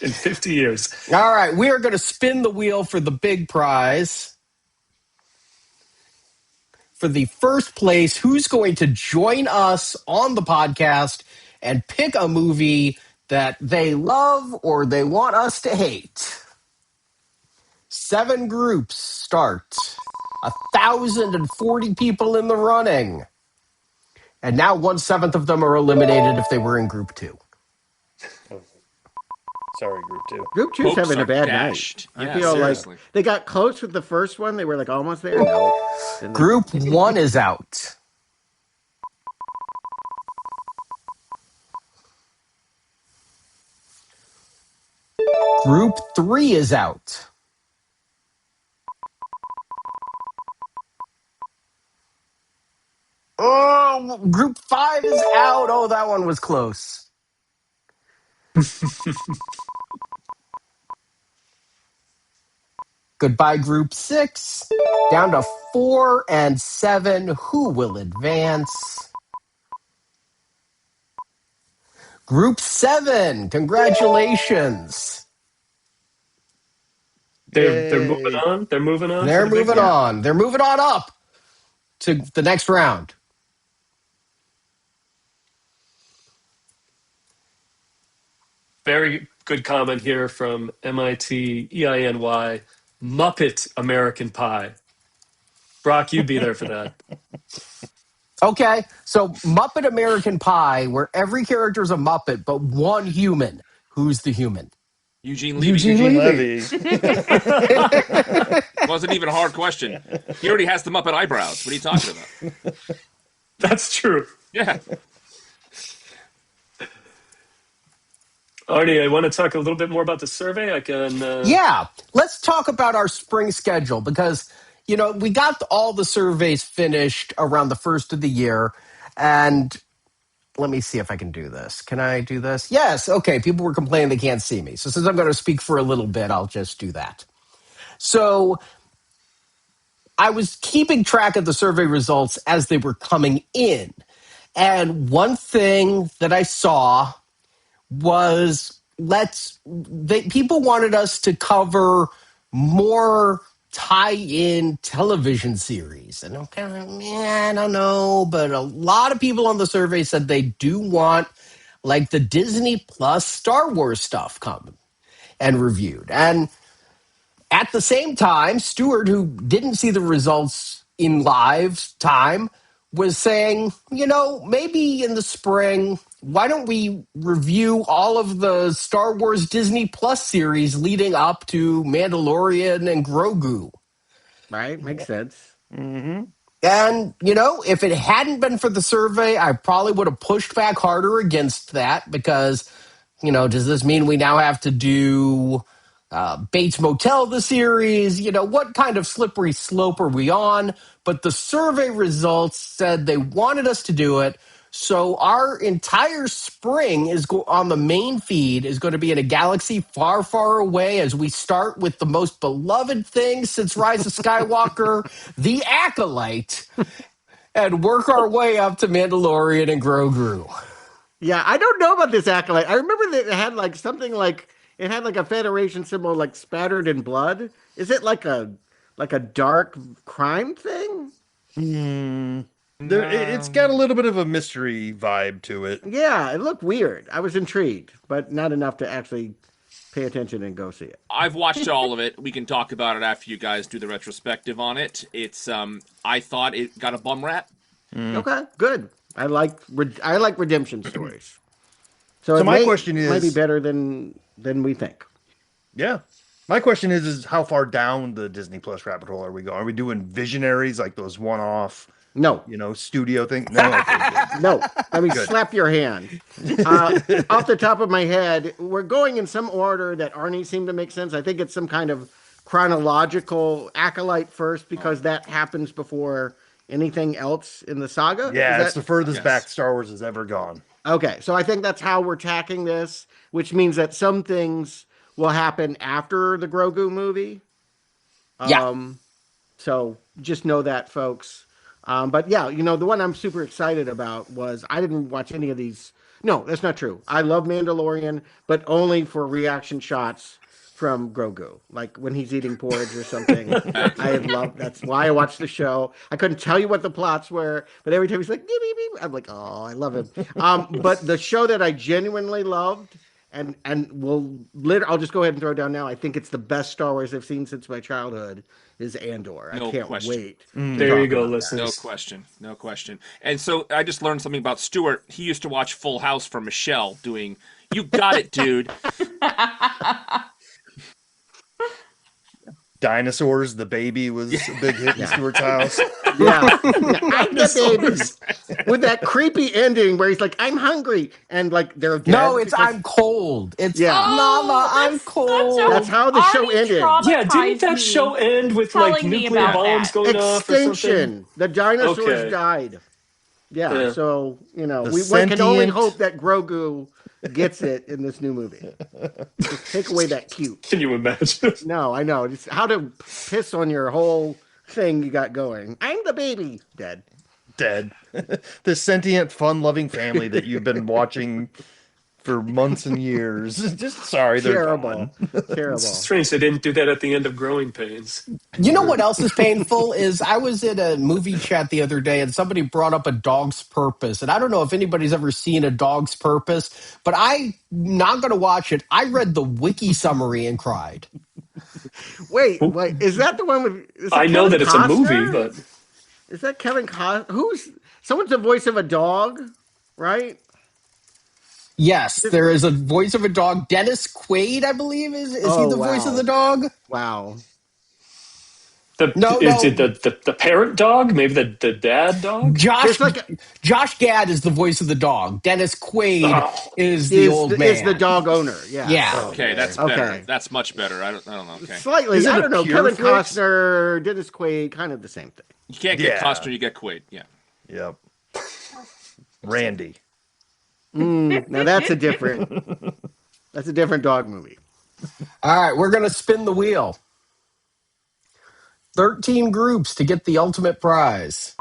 In 50 years. All right, we are going to spin the wheel for the big prize. For the first place, who's going to join us on the podcast and pick a movie that they love or they want us to hate? 7 groups start. 1,040 people in the running. And now 1/7 of them are eliminated if they were in group 2. Sorry, group 2. Group 2's having a bad dashed. night. Yeah, I feel seriously. like they got close with the first one. They were like almost there. No. Group 1 is out. Group 3 is out. Oh, group 5 is out. Oh, that one was close. Goodbye, group 6. Down to 4 and 7. Who will advance? Group 7. Congratulations. They're moving on. They're moving on. They're moving on. They're moving on up to the next round. Very good comment here from MIT EINY. Muppet American Pie. Brock, you'd be there for that. Okay, so Muppet American Pie, where every character is a Muppet, but one human. Who's the human? Eugene Levy. Eugene Levy. Wasn't even a hard question. He already has the Muppet eyebrows. What are you talking about? That's true. Yeah. Arnie, I want to talk a little bit more about the survey. I can. Yeah, let's talk about our spring schedule because, we got all the surveys finished around the first of the year. And let me see if I can do this. Can I do this? Yes. Okay. People were complaining they can't see me. So since I'm going to speak for a little bit, I'll just do that. So I was keeping track of the survey results as they were coming in. And one thing that I saw was people wanted us to cover more tie-in television series. And I'm kind of like, I don't know. But a lot of people on the survey said they do want like the Disney Plus Star Wars stuff come and reviewed. And at the same time, Stuart, who didn't see the results in live time, was saying, maybe in the spring, why don't we review all of the Star Wars Disney Plus series leading up to Mandalorian and Grogu? Right, makes sense. Mm-hmm. And, if it hadn't been for the survey, I probably would have pushed back harder against that because, does this mean we now have to do Bates Motel, the series? What kind of slippery slope are we on? But the survey results said they wanted us to do it. So our entire spring is on the main feed is going to be in a galaxy far, far away as we start with the most beloved thing since Rise of Skywalker, the Acolyte, and work our way up to Mandalorian and Grogu. Yeah, I don't know about this Acolyte. I remember that it had like something like it had like a Federation symbol like spattered in blood. Is it like a dark crime thing? It's got a little bit of a mystery vibe to it. Yeah, it looked weird. I was intrigued, but not enough to actually pay attention and go see it. I've watched all of it. We can talk about it after you guys do the retrospective on it. It's I thought it got a bum rap. Okay, good. I like redemption stories. So my question might be is, better than we think. yeah. My question is how far down the Disney Plus rabbit hole are we going? Are we doing visionaries like those one-off, No, studio thing? No, okay, good. no. Let me slap your hand. Off the top of my head, we're going in some order that Arnie seemed to make sense. I think it's some kind of chronological Acolyte first because that happens before anything else in the saga. Yeah, it's the furthest back Star Wars has ever gone. Okay, so I think that's how we're tacking this, which means that some things will happen after the Grogu movie. So just know that, folks. But yeah, the one I'm super excited about was I didn't watch any of these. No, that's not true. I love Mandalorian, but only for reaction shots from Grogu, like when he's eating porridge or something. I love. That's why I watched the show. I couldn't tell you what the plots were, but every time he's like, beep, beep, beep, I'm like, oh, I love him. But the show that I genuinely loved, and I'll just go ahead and throw it down now. I think it's the best Star Wars I've seen since my childhood. Is Andor. No I can't question. wait. There you go, listeners. No question. No question. And so I just learned something about Stuart. He used to watch Full House for Michelle doing, you got it, dude. Dinosaurs, the baby was a big hit in Stuart's house. Yeah. I'm the baby. With that creepy ending where he's like, I'm hungry. And like they're dead. No, it's I'm cold. It's Mama, I'm cold. That's how the show ended. Yeah, didn't that show end with like nuclear bombs going off or something? Extinction. The dinosaurs died. Yeah, so, one can only hope that Grogu gets it in this new movie. Just take away that cute. Can you imagine? No, I know. Just how to piss on your whole thing you got going. I'm the baby. Dead. The sentient, fun-loving family that you've been watching for months and years. Just sorry, they're terrible. Terrible. It's strange they didn't do that at the end of Growing Pains. You know what else is painful is I was in a movie chat the other day and somebody brought up A Dog's Purpose. And I don't know if anybody's ever seen A Dog's Purpose, but I'm not going to watch it. I read the wiki summary and cried. Wait, is that the one with... I know that it's a movie, but... Is that Kevin Costner? Someone's the voice of a dog, right? Yes, there is a voice of a dog. Dennis Quaid, I believe, is he the voice of the dog? Wow. Is it the parent dog? Maybe the dad dog? Josh Gad is the voice of the dog. Dennis Quaid is the old man. Is the dog owner, yeah. Okay, that's better. That's much better. I don't know. Okay. Slightly, I don't know. Kevin Costner, Dennis Quaid, kind of the same thing. You can't get Costner, you get Quaid. Yeah. Yep. Randy. Now that's a different dog movie. All right, we're going to spin the wheel. 13 groups to get the ultimate prize.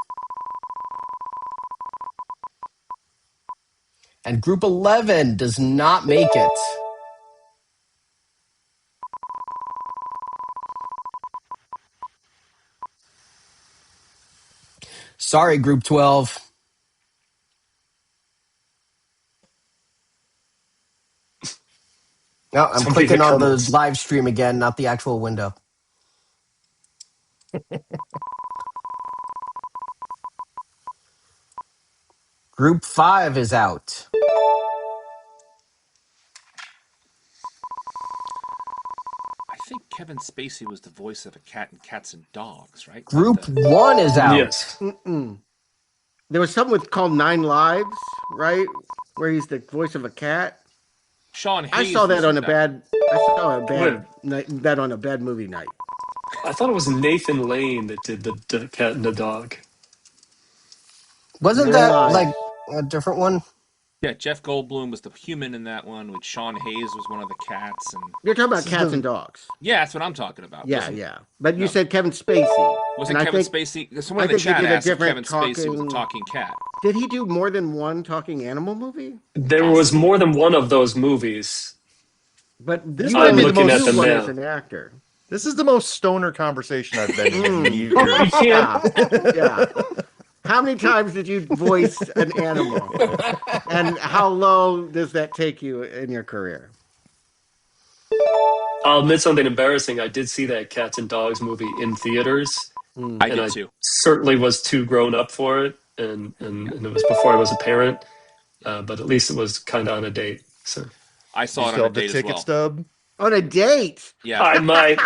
And group 11 does not make it. Sorry, group 12. No, I'm clicking on the live stream again, not the actual window. Group 5 is out. I think Kevin Spacey was the voice of a cat in Cats and Dogs, right? Group 1 is out. Yes. There was something called 9 Lives, right? Where he's the voice of a cat. Sean Hayes. I saw that on a bad movie night. I thought it was Nathan Lane that did the cat and the dog. Wasn't that A different one? Yeah, Jeff Goldblum was the human in that one, which Sean Hayes was one of the cats, and You're talking about This is cats the and dogs. yeah, that's what I'm talking about. Yeah, yeah. But you No. said Kevin Spacey. Wasn't And I Kevin think Spacey? Someone I in the think they chat did a asked if different Kevin Spacey was a talking. talking cat. Did he do more than one talking animal movie? There Has was to be. more than one of those movies. But This you might I'm be only the looking most at do them one now. as an actor. This is the most stoner conversation I've been in We years. can't. Yeah. How many times did you voice an animal? And how low does that take you in your career? I'll admit something embarrassing. I did see that Cats and Dogs movie in theaters, Hmm. I and did I too. certainly was too grown up for it, and it was before I was a parent. But at least it was kind of on a date. So I You saw it still on a have the date as ticket well. stub? On a date. Yeah. I might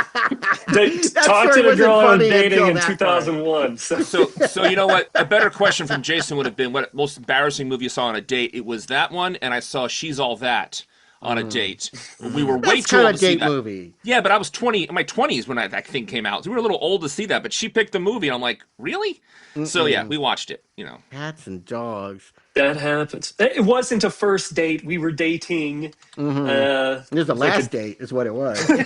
That talk story to the wasn't girl I was funny dating until in that part. 2001. So So you know what? A better question from Jason would have been, what most embarrassing movie you saw on a date? It was that one, and I saw She's All That on a date. We were way That's too kind old of to a see date that. movie. Yeah, but I was 20, in my 20s when that thing came out. So we were a little old to see that, but she picked the movie, and I'm like, really? So yeah, we watched it, you know. Cats and dogs. that happens. It wasn't a first date. We were dating. It was the It's like last date, is what it was.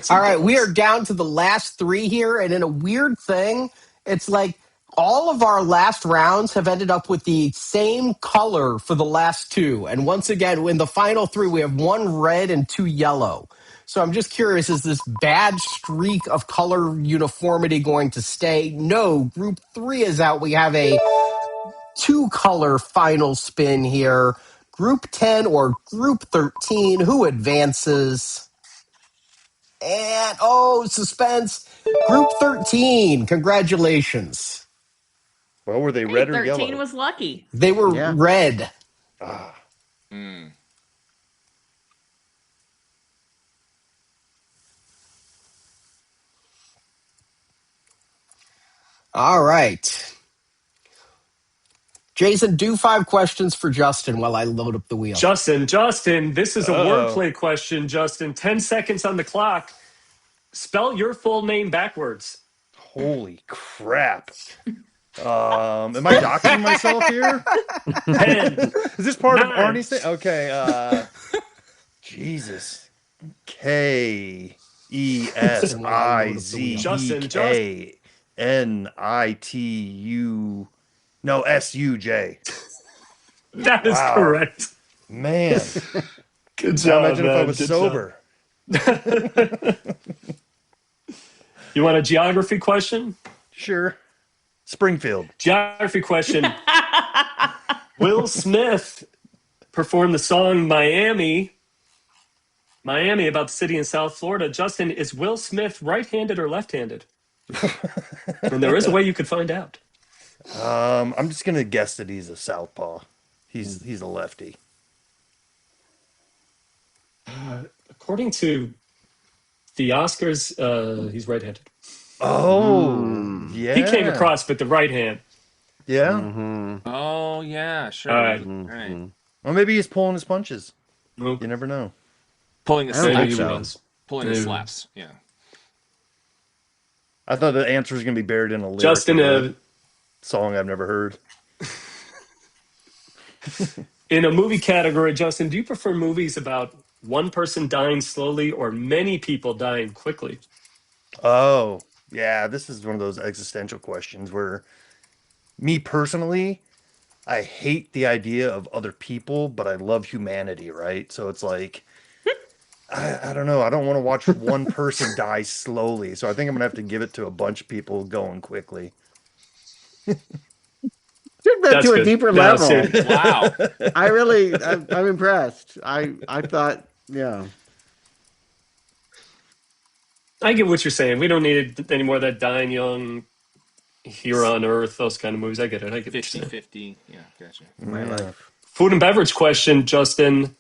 All right, we are down to the last three here, and in a weird thing, it's like all of our last rounds have ended up with the same color for the last two. And once again, in the final three, we have one red and two yellow. So I'm just curious, is this bad streak of color uniformity going to stay? No, group three is out. We have a two color final spin here. Group 10 or group 13, who advances? And oh, suspense. Group 13. Congratulations. Well, were they Hey, red or 13 yellow? was lucky. They were Yeah. red. Ah, All right. Jason, do 5 questions for Justin while I load up the wheel. Justin, this is a Uh-oh. wordplay question, Justin. 10 seconds on the clock. Spell your full name backwards. holy crap. Am I doxing myself here? 10, Is this part of 9. Arnie's thing? Okay, Jesus. Justin, while I load up the wheel. Justin, KESIZEKNITU. No, SUJ. That is Wow. correct. Man. Good Now job, imagine if I man. was Good sober. job. You want a geography question? Sure. Springfield. Geography question. Will Smith performed the song Miami about the city in South Florida. Justin, is Will Smith right-handed or left-handed? And there is a way you could find out. I'm just gonna guess that he's a southpaw. He's a lefty. According to the Oscars, he's right-handed. Oh, yeah. He came across with the right hand. Yeah. Oh yeah, sure. All right. All right. Or maybe he's pulling his punches. Okay. You never know. Pulling his I don't Maybe think he slaps. so. was. Pulling his Maybe. slaps. Yeah. I thought the answer was gonna be buried in a lyric Justin, of a song I've never heard. in a movie category, Justin, do you prefer movies about one person dying slowly or many people dying quickly? Oh, yeah. This is one of those existential questions where, me personally, I hate the idea of other people, but I love humanity, right? So it's like, I don't know. I don't want to watch one person die slowly. So I think I'm gonna have to give it to a bunch of people going quickly. Took that That's to a good. deeper No, level. seriously. Wow. I'm impressed. I thought, yeah. I get what you're saying. We don't need any more of that dying young, here on Earth, those kind of movies. I get it. I get what you're saying. 50-50. Yeah, gotcha. My Yeah. life. Food and beverage question, Justin.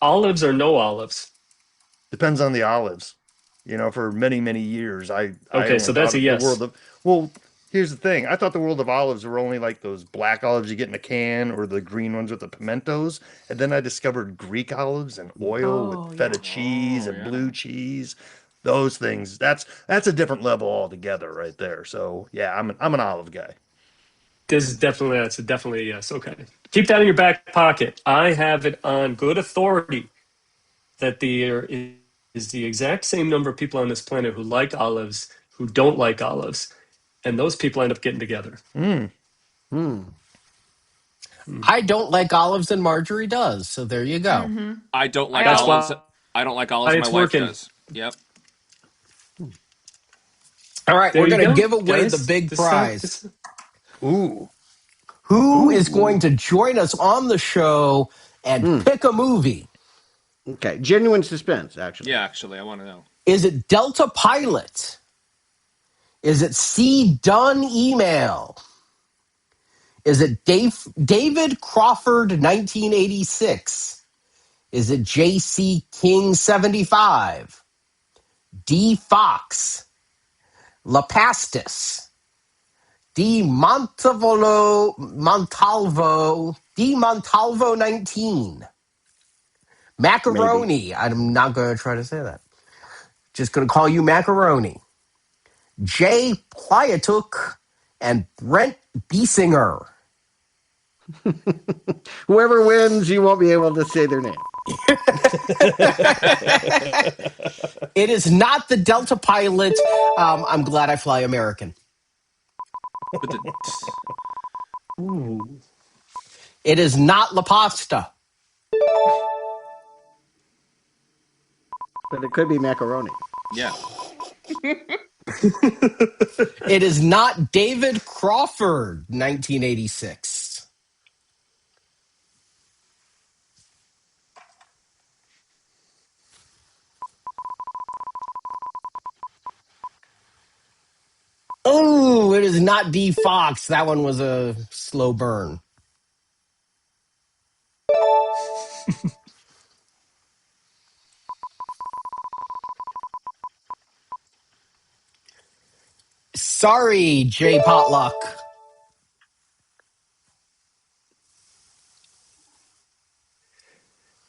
Olives or no olives? Depends on the olives. You know, for many, many years, I Okay, only so that's thought a of yes. the world of. Well, here's the thing. I thought the world of olives were only like those black olives you get in a can, or the green ones with the pimentos. And then I discovered Greek olives and oil Oh, with feta yeah. cheese Oh, and yeah. blue cheese. those things. That's a different level altogether right there. So yeah, I'm an olive guy. That's definitely a yes. Okay. Keep that in your back pocket. I have it on good authority that there is the exact same number of people on this planet who like olives, who don't like olives, and those people end up getting together. I don't like olives, and Marjorie does. So there you go. Mm-hmm. I don't like That's olives. why I don't like olives. My it's wife working. does. Yep. All right, There we're you going to go, give away guys. the big This prize. Ooh. Who is going to join us on the show and pick a movie? Okay, genuine suspense, actually. Yeah, actually, I want to know. Is it Delta Pilot? Is it C. Dunn Email? Is it David Crawford 1986? Is it J.C. King 75? D. Fox? La Pastis? D. Montalvo 19? Macaroni. I'm not going to try to say that. Just going to call you Macaroni. Jay Plyatuk and Brent Biesinger. Whoever wins, you won't be able to say their name. It is not the Delta Pilot. I'm glad I fly American. But the, Ooh. It is not La Pasta. But it could be macaroni. yeah. It is not David Crawford 1986. Oh, it is not D. Fox. That one was a slow burn. Sorry, Jay Potluck.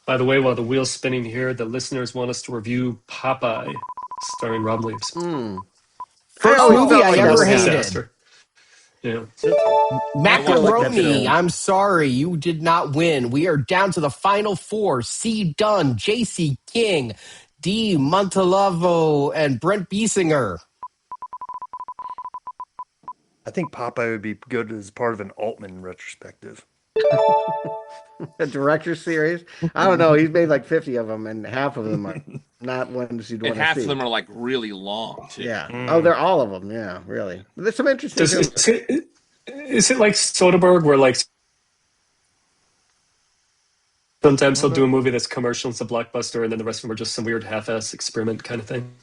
By the way, while the wheel's spinning here, the listeners want us to review Popeye, starring Rob Williams. First always movie felt I like that ever would happen. hated. Disaster. Yeah. I watched like that Macaroni, film. I'm sorry, you did not win. We are down to the final four. C. Dunn, J.C. King, D. Montalvo, and Brent Biesinger. I think Popeye would be good as part of an Altman retrospective. A director series. I don't know. He's made like 50 of them, and half of them are not ones you'd want And to half see. of them are like really long too. Yeah. Oh, they're all of them. Yeah, really. But there's some interesting films. Is it like Soderbergh, where like sometimes he'll do a movie that's commercial, it's a blockbuster, and then the rest of them are just some weird half-ass experiment kind of thing?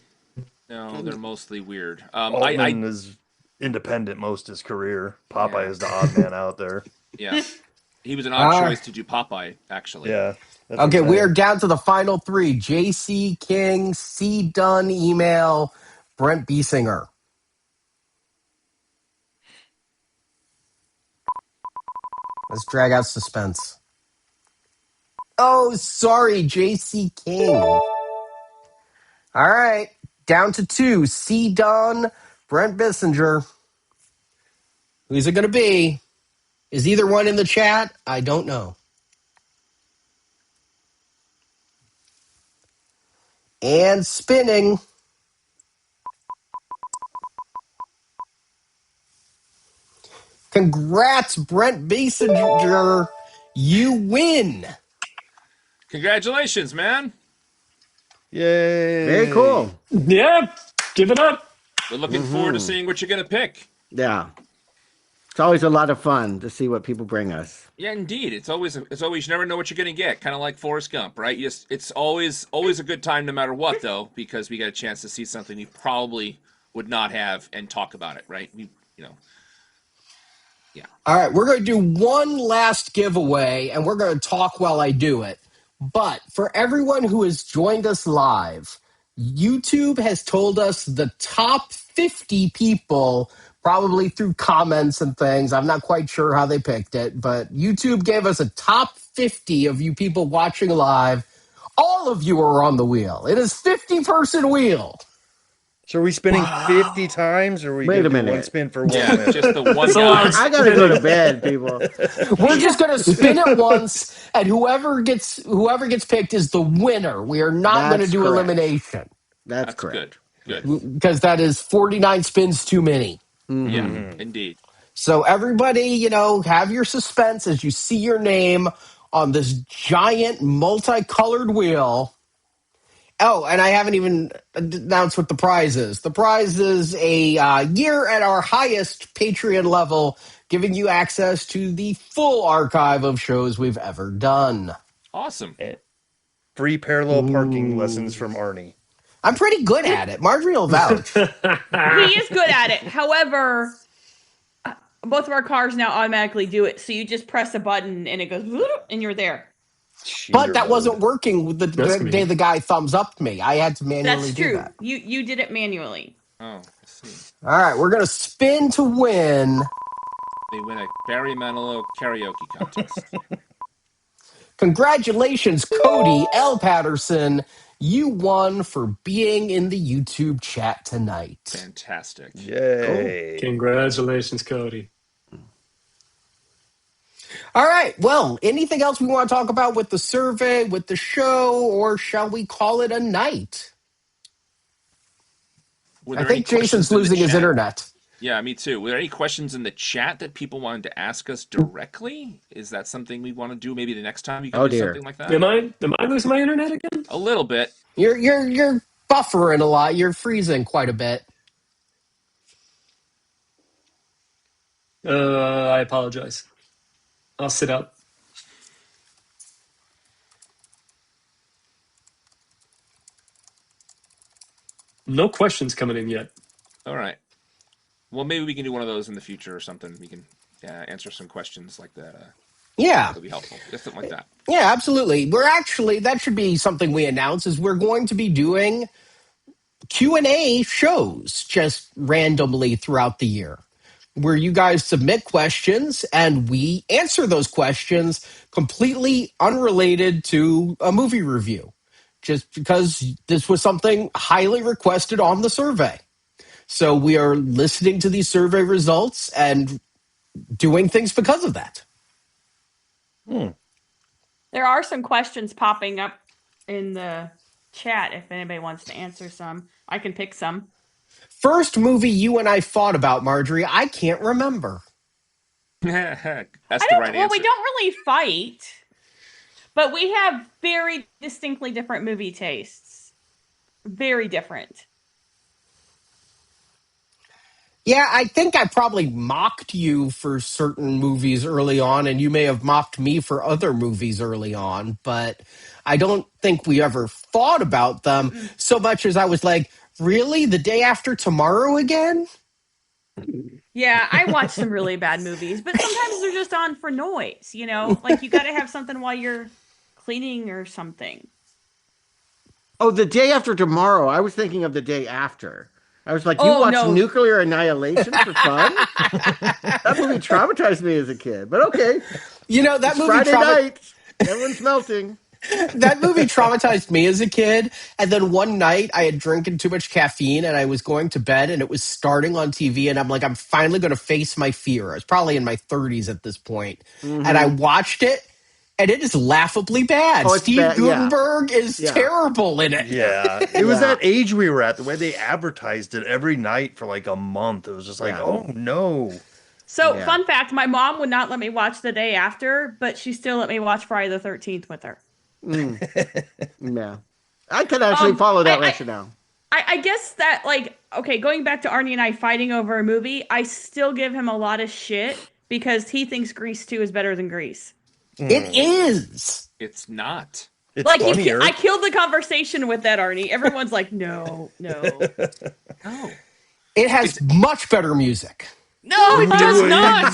No, they're mostly weird. Altman is independent most of his career. Popeye Yeah. is the odd man out there. Yeah. He was an odd choice to do Popeye, actually. Yeah. that's Okay, what I'm we are saying. down to the final three. J.C. King, C. Dunn, email, Brent Biesinger. Let's drag out suspense. Oh, sorry, J.C. King. All right, down to two. C. Dunn, Brent Bissinger. Who's it going to be? Is either one in the chat? I don't know. And spinning. Congrats, Brent Biesinger. You win. Congratulations, man. Yay. Very cool. Yeah, give it up. We're looking forward to seeing what you're going to pick. Yeah. It's always a lot of fun to see what people bring us. Yeah, indeed. It's always you never know what you're going to get. Kind of like Forrest Gump, right? It's always a good time no matter what, though, because we get a chance to see something you probably would not have and talk about it, right? Yeah. All right, we're going to do one last giveaway, and we're going to talk while I do it. But for everyone who has joined us live, YouTube has told us the top 50 people, probably through comments and things. I'm not quite sure how they picked it, but YouTube gave us a top 50 of you people watching live. All of you are on the wheel. It is 50-person wheel. So are we spinning 50 times, or are we Wait going a to do one minute. spin for one Yeah, win? just the one That's a guy. lot. I gotta go to bed, people. We're just going to spin it once, and whoever gets picked is the winner. We are not going to That's do correct. elimination That's That's good. correct. Good. because that is 49 spins too many. Yeah, Mm-hmm. indeed. So everybody, have your suspense as you see your name on this giant multicolored wheel. Oh, and I haven't even announced what the prize is. The prize is a year at our highest Patreon level, giving you access to the full archive of shows we've ever done. Awesome. Free parallel parking Ooh. lessons from Arnie. I'm pretty good at it. Marjorie will vouch. He is good at it. However, both of our cars now automatically do it. So you just press a button and it goes, and you're there. But that wasn't working with the That's day me. the guy thumbs upped me. I had to manually That's do true. that. You did it manually. Oh, I see. All right, we're going to spin to win. They win a Barry Manilow karaoke contest. Congratulations, Cody L. Patterson. You won for being in the YouTube chat tonight. Fantastic. Yay. Congratulations, Cody. All right. Well, anything else we want to talk about with the survey, with the show, or shall we call it a night? Were I there any think Jason's questions in the losing his chat? internet. Yeah, me too. Were there any questions in the chat that people wanted to ask us directly? Is that something we want to do maybe the next time you can Oh, do dear. something like that? Am I losing my internet again? A little bit. You're buffering a lot. You're freezing quite a bit. I apologize. I'll sit up. No questions coming in yet. All right. Well, maybe we can do one of those in the future or something. We can answer some questions like that. Yeah. That'll be helpful. Just something like that. Yeah, absolutely. That should be something we announce is we're going to be doing Q&A shows just randomly throughout the year where you guys submit questions and we answer those questions completely unrelated to a movie review, just because this was something highly requested on the survey. So we are listening to these survey results and doing things because of that. There are some questions popping up in the chat if anybody wants to answer some. I can pick some. First movie you and I fought about, Marjorie, I can't remember. That's the right Well, answer. we don't really fight, but we have very distinctly different movie tastes. Very different. Yeah, I think I probably mocked you for certain movies early on, and you may have mocked me for other movies early on, but I don't think we ever fought about them so much as I was like, really? The Day After Tomorrow again? Yeah, I watch some really bad movies, but sometimes they're just on for noise, Like you got to have something while you're cleaning or something. Oh, The Day After Tomorrow. I was thinking of The Day After. I was like, you watch no. Nuclear Annihilation for fun? That movie traumatized me as a kid. But okay. That It's movie Friday night. Everyone's melting. That movie traumatized me as a kid. And then one night I had drinking too much caffeine and I was going to bed and it was starting on TV. And I'm like, I'm finally going to face my fear. I was probably in my 30s at this point. Mm-hmm. And I watched it and it is laughably bad. Oh, it's Steve bad, yeah. Guttenberg is Yeah. terrible in it. Yeah. It was Yeah. that age we were at, the way they advertised it every night for like a month. It was just like, Yeah. oh no. So, Yeah. fun fact, my mom would not let me watch The Day After, but she still let me watch Friday the 13th with her. Yeah. I could actually follow that rationale. I guess that, going back to Arnie and I fighting over a movie, I still give him a lot of shit because he thinks Grease 2 is better than Grease. It is. It's not. It's Like, funnier. I killed the conversation with that, Arnie. Everyone's like, no. No. It has much better music. No, it does not.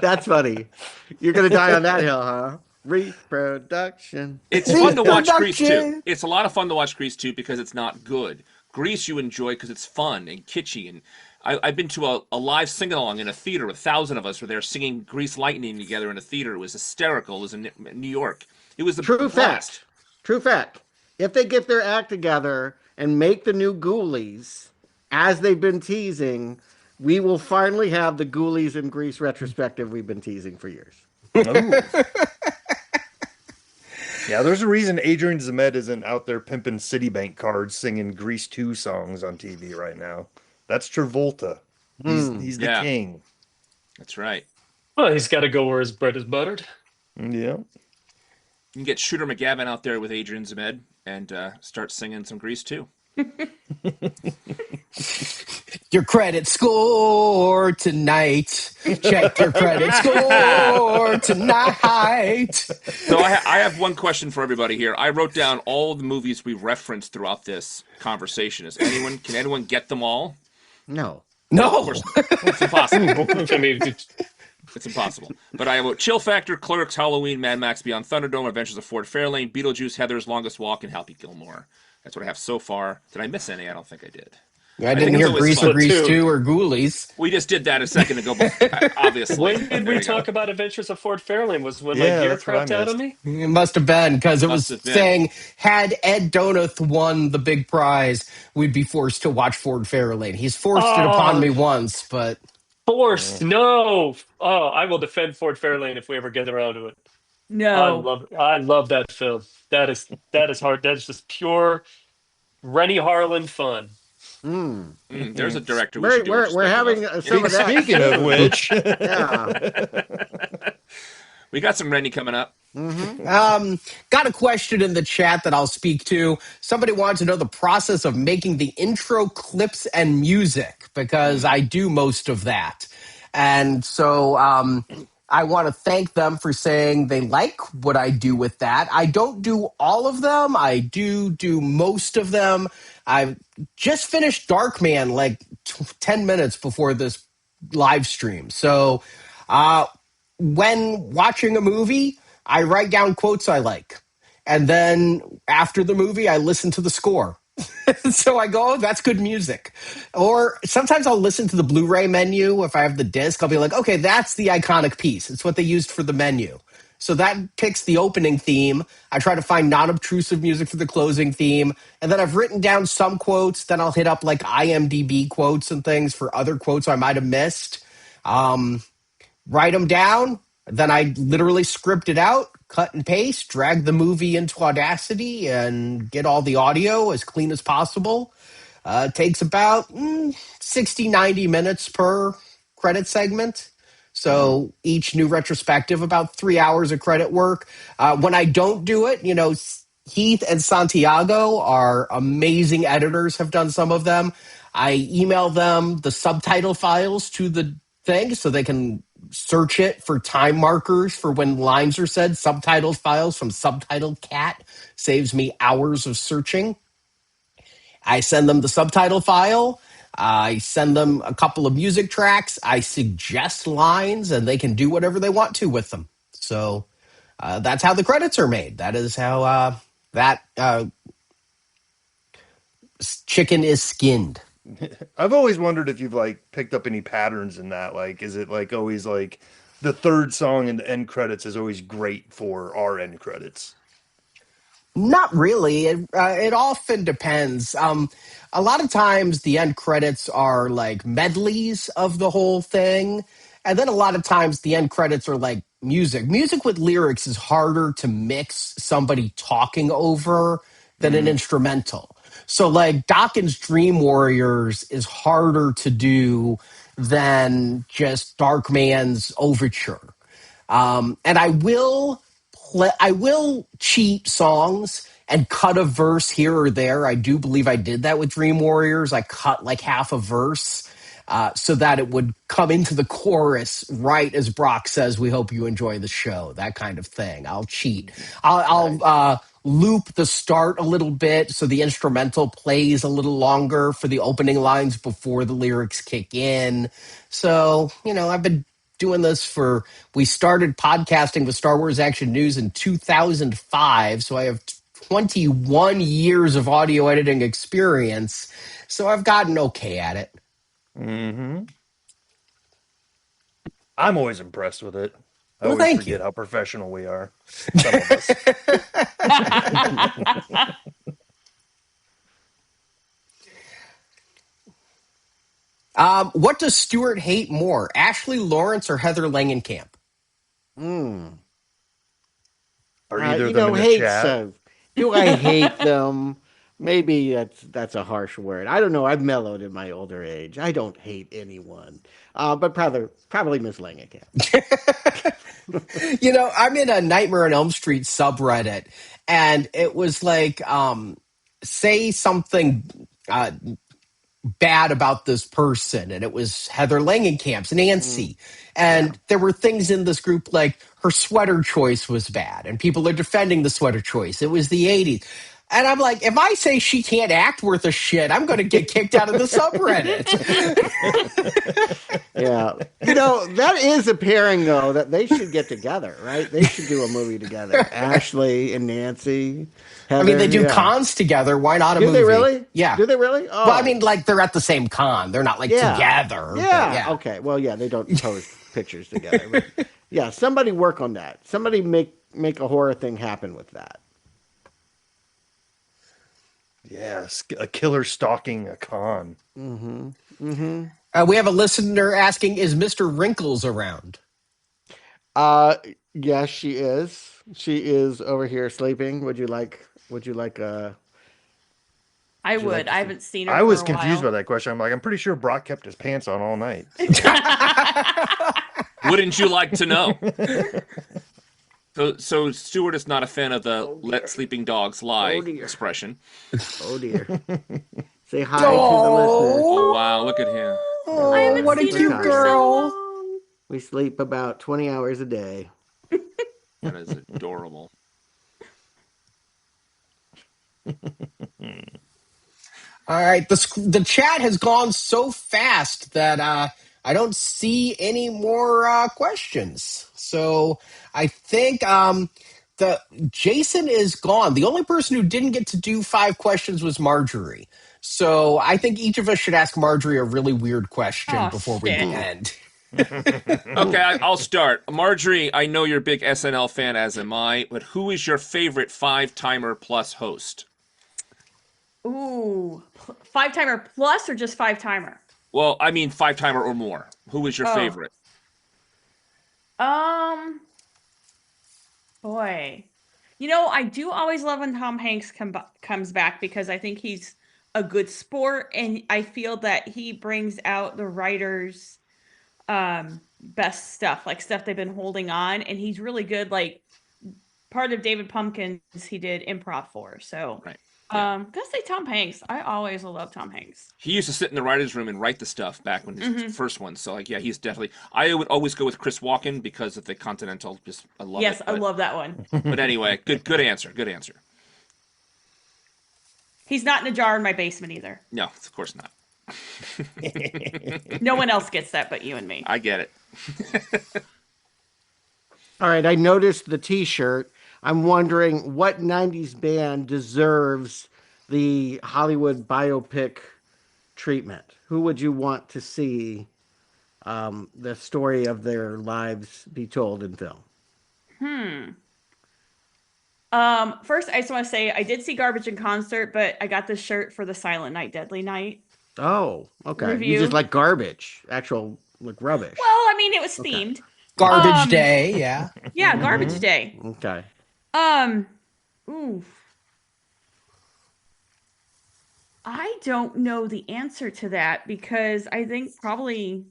That's funny. You're going to die on that hill, huh? Reproduction. It's fun to watch Grease Reproduction. 2. It's a lot of fun to watch Grease 2 because it's not good. Grease you enjoy because it's fun and kitschy. And I've been to a live sing-along in a theater with 1,000 of us where they're singing Grease Lightning together in a theater. It was hysterical. It was in New York. It was the True blast. fact. True fact. If they get their act together and make the new Ghoulies, as they've been teasing, we will finally have the Ghoulies and Grease retrospective we've been teasing for years. Ooh. Yeah, there's a reason Adrian Zemed isn't out there pimping Citibank cards singing Grease 2 songs on TV right now. That's Travolta. He's the Yeah. king. That's right. Well, he's got to go where his bread is buttered. Yeah. You can get Shooter McGavin out there with Adrian Zemed and start singing some Grease too. Your credit score tonight. Check your credit score tonight. So I have one question for everybody here. I wrote down all the movies we referenced throughout this conversation. Can anyone get them all? No. No. Of course, it's impossible. I mean, It's impossible. But I wrote Chill Factor, Clerks, Halloween, Mad Max Beyond Thunderdome, Adventures of Ford Fairlane, Beetlejuice, Heather's Longest Walk, and Happy Gilmore. That's what I have so far. Did I miss any? I don't think I did. I didn't hear Grease or Grease 2 or Ghoulies. We just did that a second ago, obviously. when did we talk about Adventures of Fort Fairlane? Was when my Yeah, gear that's what I crapped out on me? It must have been, because it was Must have been. saying, had Ed Donath won the big prize, we'd be forced to watch Ford Fairlane. He's forced it upon me once, but... Forced? No. Oh, I will defend Fort Fairlane if we ever get around to it. No. I love that film. That is hard. That is just pure Rennie Harlan fun. There's a director We're having some of that. Speaking of which, Yeah. we got some Rennie coming up. Got a question in the chat that I'll speak to. Somebody wants to know the process of making the intro clips and music, because I do most of that. And so I want to thank them for saying they like what I do with that. I don't do all of them. I do most of them. I just finished Darkman like 10 minutes before this live stream. So when watching a movie, I write down quotes I like. And then after the movie, I listen to the score. So I go, oh, that's good music. Or sometimes I'll listen to the Blu-ray menu. If I have the disc, I'll be like, okay, that's the iconic piece. It's what they used for the menu. So that picks the opening theme. I try to find non-obtrusive music for the closing theme. And then I've written down some quotes. Then I'll hit up like IMDb quotes and things for other quotes I might have missed. Write them down. Then I literally script it out, cut and paste, drag the movie into Audacity, and get all the audio as clean as possible. It takes about 60, 90 minutes per credit segment. So each new retrospective, about 3 hours of credit work. When I don't do it, Heath and Santiago are amazing editors, have done some of them. I email them the subtitle files to the thing so they can search it for time markers for when lines are said. Subtitle files from Subtitle Cat saves me hours of searching. I send them the subtitle file. I send them a couple of music tracks. I suggest lines, and they can do whatever they want to with them. So that's how the credits are made. That is how that chicken is skinned. I've always wondered if you've like picked up any patterns in that. Like, is it like always like the third song in the end credits is always great for our end credits? Not really. It often depends. A lot of times the end credits are like medleys of the whole thing. And then a lot of times the end credits are like music. Music with lyrics is harder to mix somebody talking over than an instrumental. So like Dawkins' Dream Warriors is harder to do than just Darkman's Overture. And I will cheat songs and cut a verse here or there. I do believe I did that with Dream Warriors. I cut like half a verse so that it would come into the chorus right as Brock says, "We hope you enjoy the show," that kind of thing. I'll cheat. I'll loop the start a little bit so the instrumental plays a little longer for the opening lines before the lyrics kick in. So, I've been doing this we started podcasting with Star Wars Action News in 2005, so I have 21 years of audio editing experience, so I've gotten okay at it. I'm always impressed with it. I Well, always thank forget you. how professional we are. Some of us. What does Stuart hate more, Ashley Lawrence or Heather Langenkamp? Are either of You them know, in the hates. chat? Do I hate them? Maybe that's a harsh word. I don't know. I've mellowed in my older age. I don't hate anyone, but probably Miss Langenkamp. I'm in a Nightmare on Elm Street subreddit, and it was like, say something bad about this person, and it was Heather Langenkamp's Nancy. And there were things in this group like her sweater choice was bad, and people are defending the sweater choice. It was the 80s. And I'm like, if I say she can't act worth a shit, I'm going to get kicked out of the subreddit. Yeah. That is a pairing, though, that they should get together, right? They should do a movie together. Ashley and Nancy. Heather, I mean, they do cons together. Why not a Do movie? they really? Yeah. Do they really? Oh. Well, I mean, like, they're at the same con. They're not, like, together. Yeah. But Okay. Well, yeah, they don't post pictures together. But yeah, somebody work on that. Somebody make a horror thing happen with that. Yeah, a killer stalking a con. We have a listener asking, is Mr. Wrinkles around? Yes, she is. She is over here sleeping. Would you like I you would. like to I see- haven't seen her. I was for a confused by while. that question. I'm like, I'm pretty sure Brock kept his pants on all night. Wouldn't you like to know? So Stuart is not a fan of the "let sleeping dogs lie" dear. expression. Oh dear. Say hi to the listeners. Oh wow, look at him. I haven't what a seen her cute for girl. so long. We sleep about 20 hours a day. That is adorable. All right, the chat has gone so fast that I don't see any more questions. So I think the Jason is gone. The only person who didn't get to do 5 questions was Marjorie. So I think each of us should ask Marjorie a really weird question Oh, before we shit. end. Okay, I'll start. Marjorie, I know you're a big SNL fan, as am I, but who is your favorite 5-timer plus host? Ooh, 5-timer plus or just 5-timer? Well, I mean 5-timer or more. Who is your Oh. favorite? Boy, I do always love when Tom Hanks comes back because I think he's a good sport, and I feel that he brings out the writers' best stuff, like stuff they've been holding on, and he's really good. Like part of David Pumpkins, he did improv for. So, Right. gotta say Tom Hanks. I always love Tom Hanks. He used to sit in the writer's room and write the stuff back when his first one. So, like, yeah, he's definitely... I would always go with Chris Walken because of the Continental. Just, I love it. Yes, I love that one. But anyway, good answer. Good answer. He's not in a jar in my basement either. No, of course not. No one else gets that but you and me. I get it. All right, I noticed the T-shirt. I'm wondering what 90s band deserves the Hollywood biopic treatment. Who would you want to see the story of their lives be told in film? First, I just want to say I did see Garbage in concert, but I got this shirt for the Silent Night, Deadly Night. Oh, okay. Review. You just like garbage, actual like rubbish. Well, I mean, it was themed. Garbage Day, yeah. Yeah, Garbage Day. Okay. Ooh. I don't know the answer to that because I think probably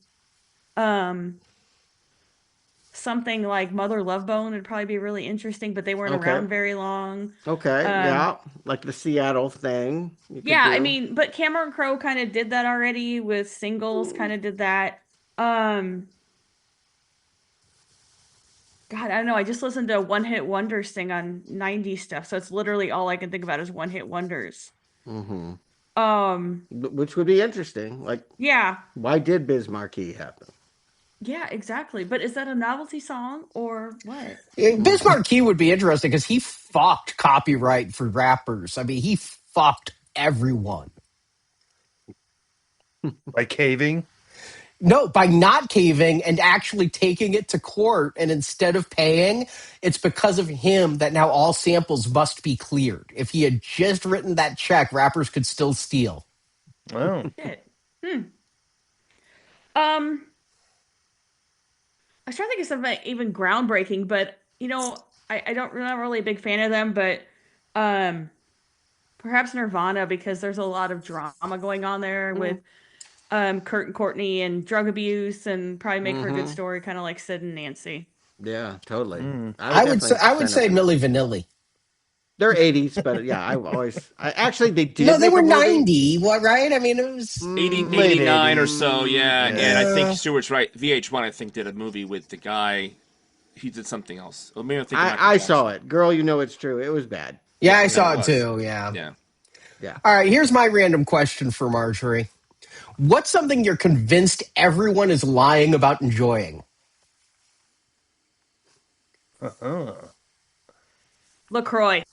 something like Mother Love Bone would probably be really interesting, but they weren't Okay. around very long. Okay. Yeah, like the Seattle thing. you could Yeah, I do. mean, but Cameron Crowe kind of did that already with Singles, kind of did that. God, I don't know. I just listened to One Hit Wonders thing on 90s stuff, so it's literally all I can think about is One Hit Wonders. Which would be interesting. Like, Yeah. why did Biz Markie happen? Yeah, exactly. But is that a novelty song or what? Biz Markie would be interesting because he fucked copyright for rappers. I mean, he fucked everyone. By caving. No, by not caving and actually taking it to court, and instead of paying, it's because of him that now all samples must be cleared. If he had just written that check, rappers could still steal. Oh. Shit. I was trying to think of something even groundbreaking, but I don't. I'm not really a big fan of them, but um, perhaps Nirvana because there's a lot of drama going on there with Kurt and Courtney and drug abuse, and probably make for a good story, kind of like Sid and Nancy. Yeah, totally. Mm. I would I would definitely say sign up for that. Milli Vanilli. They're 80s, but yeah, I actually they No, did they make were a movie. 90. What, right? I mean, it was. 80, Late 89 or 80s. so, yeah. Yeah. And I think Stewart's right. VH1, I think, did a movie with the guy. He did something else. Or maybe I'm thinking Michael I Jackson. saw it. Girl, you know it's true. It was bad. Yeah, I Yeah, saw it it was. too. Yeah. Yeah. Yeah. All right, here's my random question for Marjorie. What's something you're convinced everyone is lying about enjoying? LaCroix.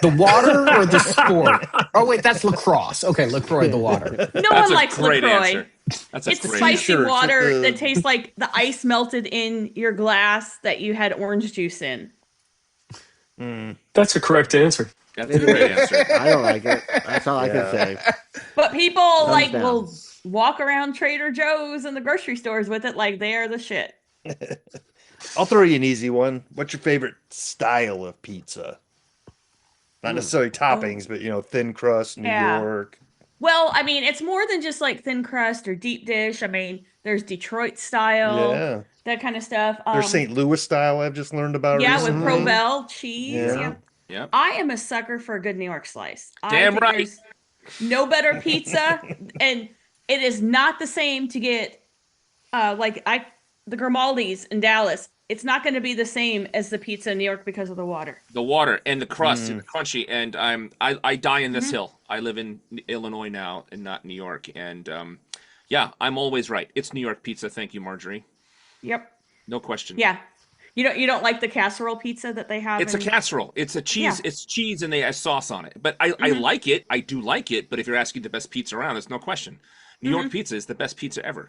The water or the sport? Oh, wait, that's lacrosse. Okay, LaCroix, the water. No That's one a likes great LaCroix. answer. That's a It's great spicy answer. T-shirts water with the- that tastes like the ice melted in your glass that you had orange juice in. That's a correct answer. That's a great answer. I don't like it. That's all I can Yeah. say. But people Thumbs down. will walk around Trader Joe's and the grocery stores with it like they are the shit. I'll throw you an easy one. What's your favorite style of pizza? Not necessarily toppings, but thin crust, New Yeah. York. Well, I mean, it's more than just like thin crust or deep dish. I mean, there's Detroit style, Yeah. that kind of stuff. There's St. Louis style I've just learned about yeah, recently. with Provel cheese. Yeah. Yep. Yep. I am a sucker for a good New York slice. Damn I think right. There's no better pizza, and it is not the same to get the Grimaldi's in Dallas. It's not going to be the same as the pizza in New York because of the water. The water and the crust and the crunchy, and I die in this hill. I live in Illinois now and not New York, and yeah, I'm always right. It's New York pizza. Thank you, Marjorie. Yep. No question. Yeah. You don't like the casserole pizza that they have? It's a casserole. It's a cheese. Yeah. It's cheese and they have sauce on it. But I like it. I do like it. But if you're asking the best pizza around, there's no question. New York pizza is the best pizza ever.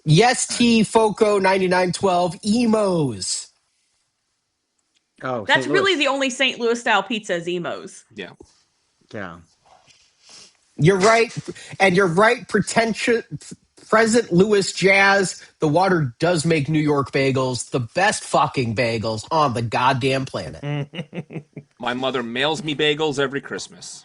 Yes, T, Foco, 9912, Emos. Oh, That's St. really Louis. the only St. Louis style pizza is Emos. Yeah. Yeah. You're right. And you're right, Present Louis Jazz. The water does make New York bagels the best fucking bagels on the goddamn planet. My mother mails me bagels every Christmas.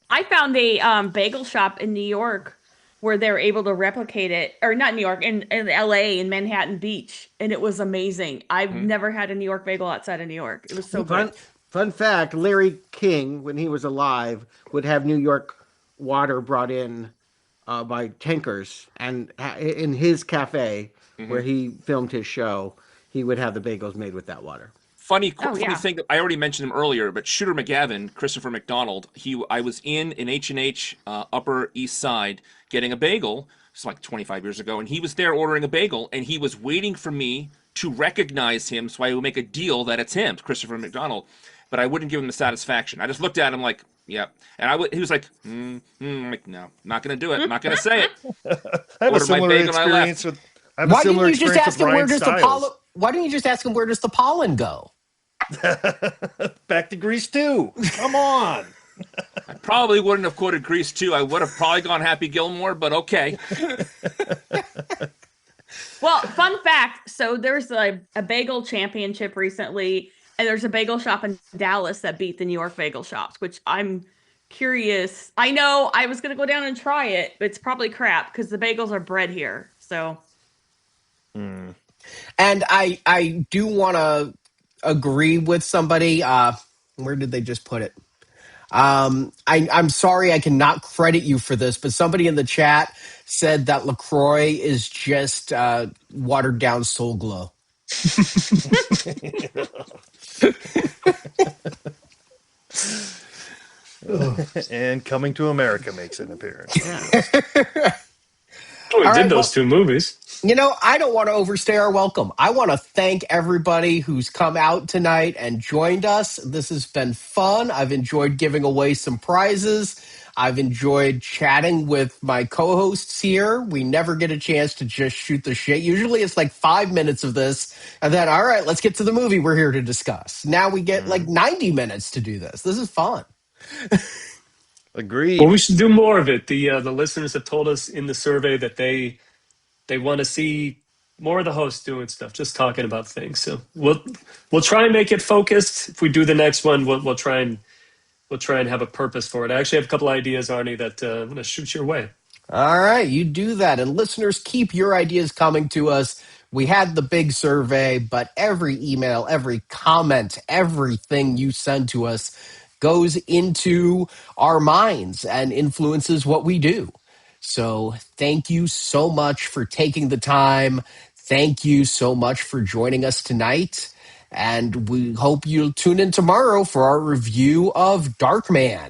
I found a bagel shop in New York where they were able to replicate it, or not New York, in LA, in Manhattan Beach, and it was amazing. I've never had a New York bagel outside of New York. It was so good. Fun fact, Larry King, when he was alive, would have New York water brought in by tankers, and in his cafe where he filmed his show, he would have the bagels made with that water. Funny yeah. thing. I already mentioned him earlier, but Shooter McGavin, Christopher McDonald. I was in H&H Upper East Side getting a bagel. It's like 25 years ago, and he was there ordering a bagel, and he was waiting for me to recognize him, so I would make a deal that it's him, Christopher McDonald. But I wouldn't give him the satisfaction. I just looked at him like, "Yep," and he was like, I'm like, "No, not going to do it. I'm not going to say it." I have a Ordered my similar bagel and I left. experience with. I have a Why didn't similar you just experience ask with him where Ryan does the Stiles. pollen? Why don't you just ask him where does the pollen go? Back to Grease 2. Come on. I probably wouldn't have quoted Grease 2. I would have probably gone Happy Gilmore, but okay. Well, fun fact. So there's a bagel championship recently, and there's a bagel shop in Dallas that beat the New York bagel shops, which I'm curious. I know I was going to go down and try it, but it's probably crap because the bagels are bred here. So. And I do want to agree with somebody. Where did they just put it? I'm sorry I cannot credit you for this, but somebody in the chat said that LaCroix is just watered down Soul Glow. And Coming to America makes an appearance. We All did right, those two movies. You know, I don't want to overstay our welcome. I want to thank everybody who's come out tonight and joined us. This has been fun. I've enjoyed giving away some prizes. I've enjoyed chatting with my co-hosts here. We never get a chance to just shoot the shit. Usually it's like 5 minutes of this, and then, all right, let's get to the movie we're here to discuss. Now we get like 90 minutes to do this. This is fun. Agreed. Well, we should do more of it. The listeners have told us in the survey that they want to see more of the hosts doing stuff, just talking about things. So we'll try and make it focused. If we do the next one, we'll try and have a purpose for it. I actually have a couple ideas, Arnie, that I'm going to shoot your way. All right, you do that. And listeners, keep your ideas coming to us. We had the big survey, but every email, every comment, everything you send to us goes into our minds and influences what we do. So thank you so much for taking the time. Thank you so much for joining us tonight. And we hope you'll tune in tomorrow for our review of Darkman.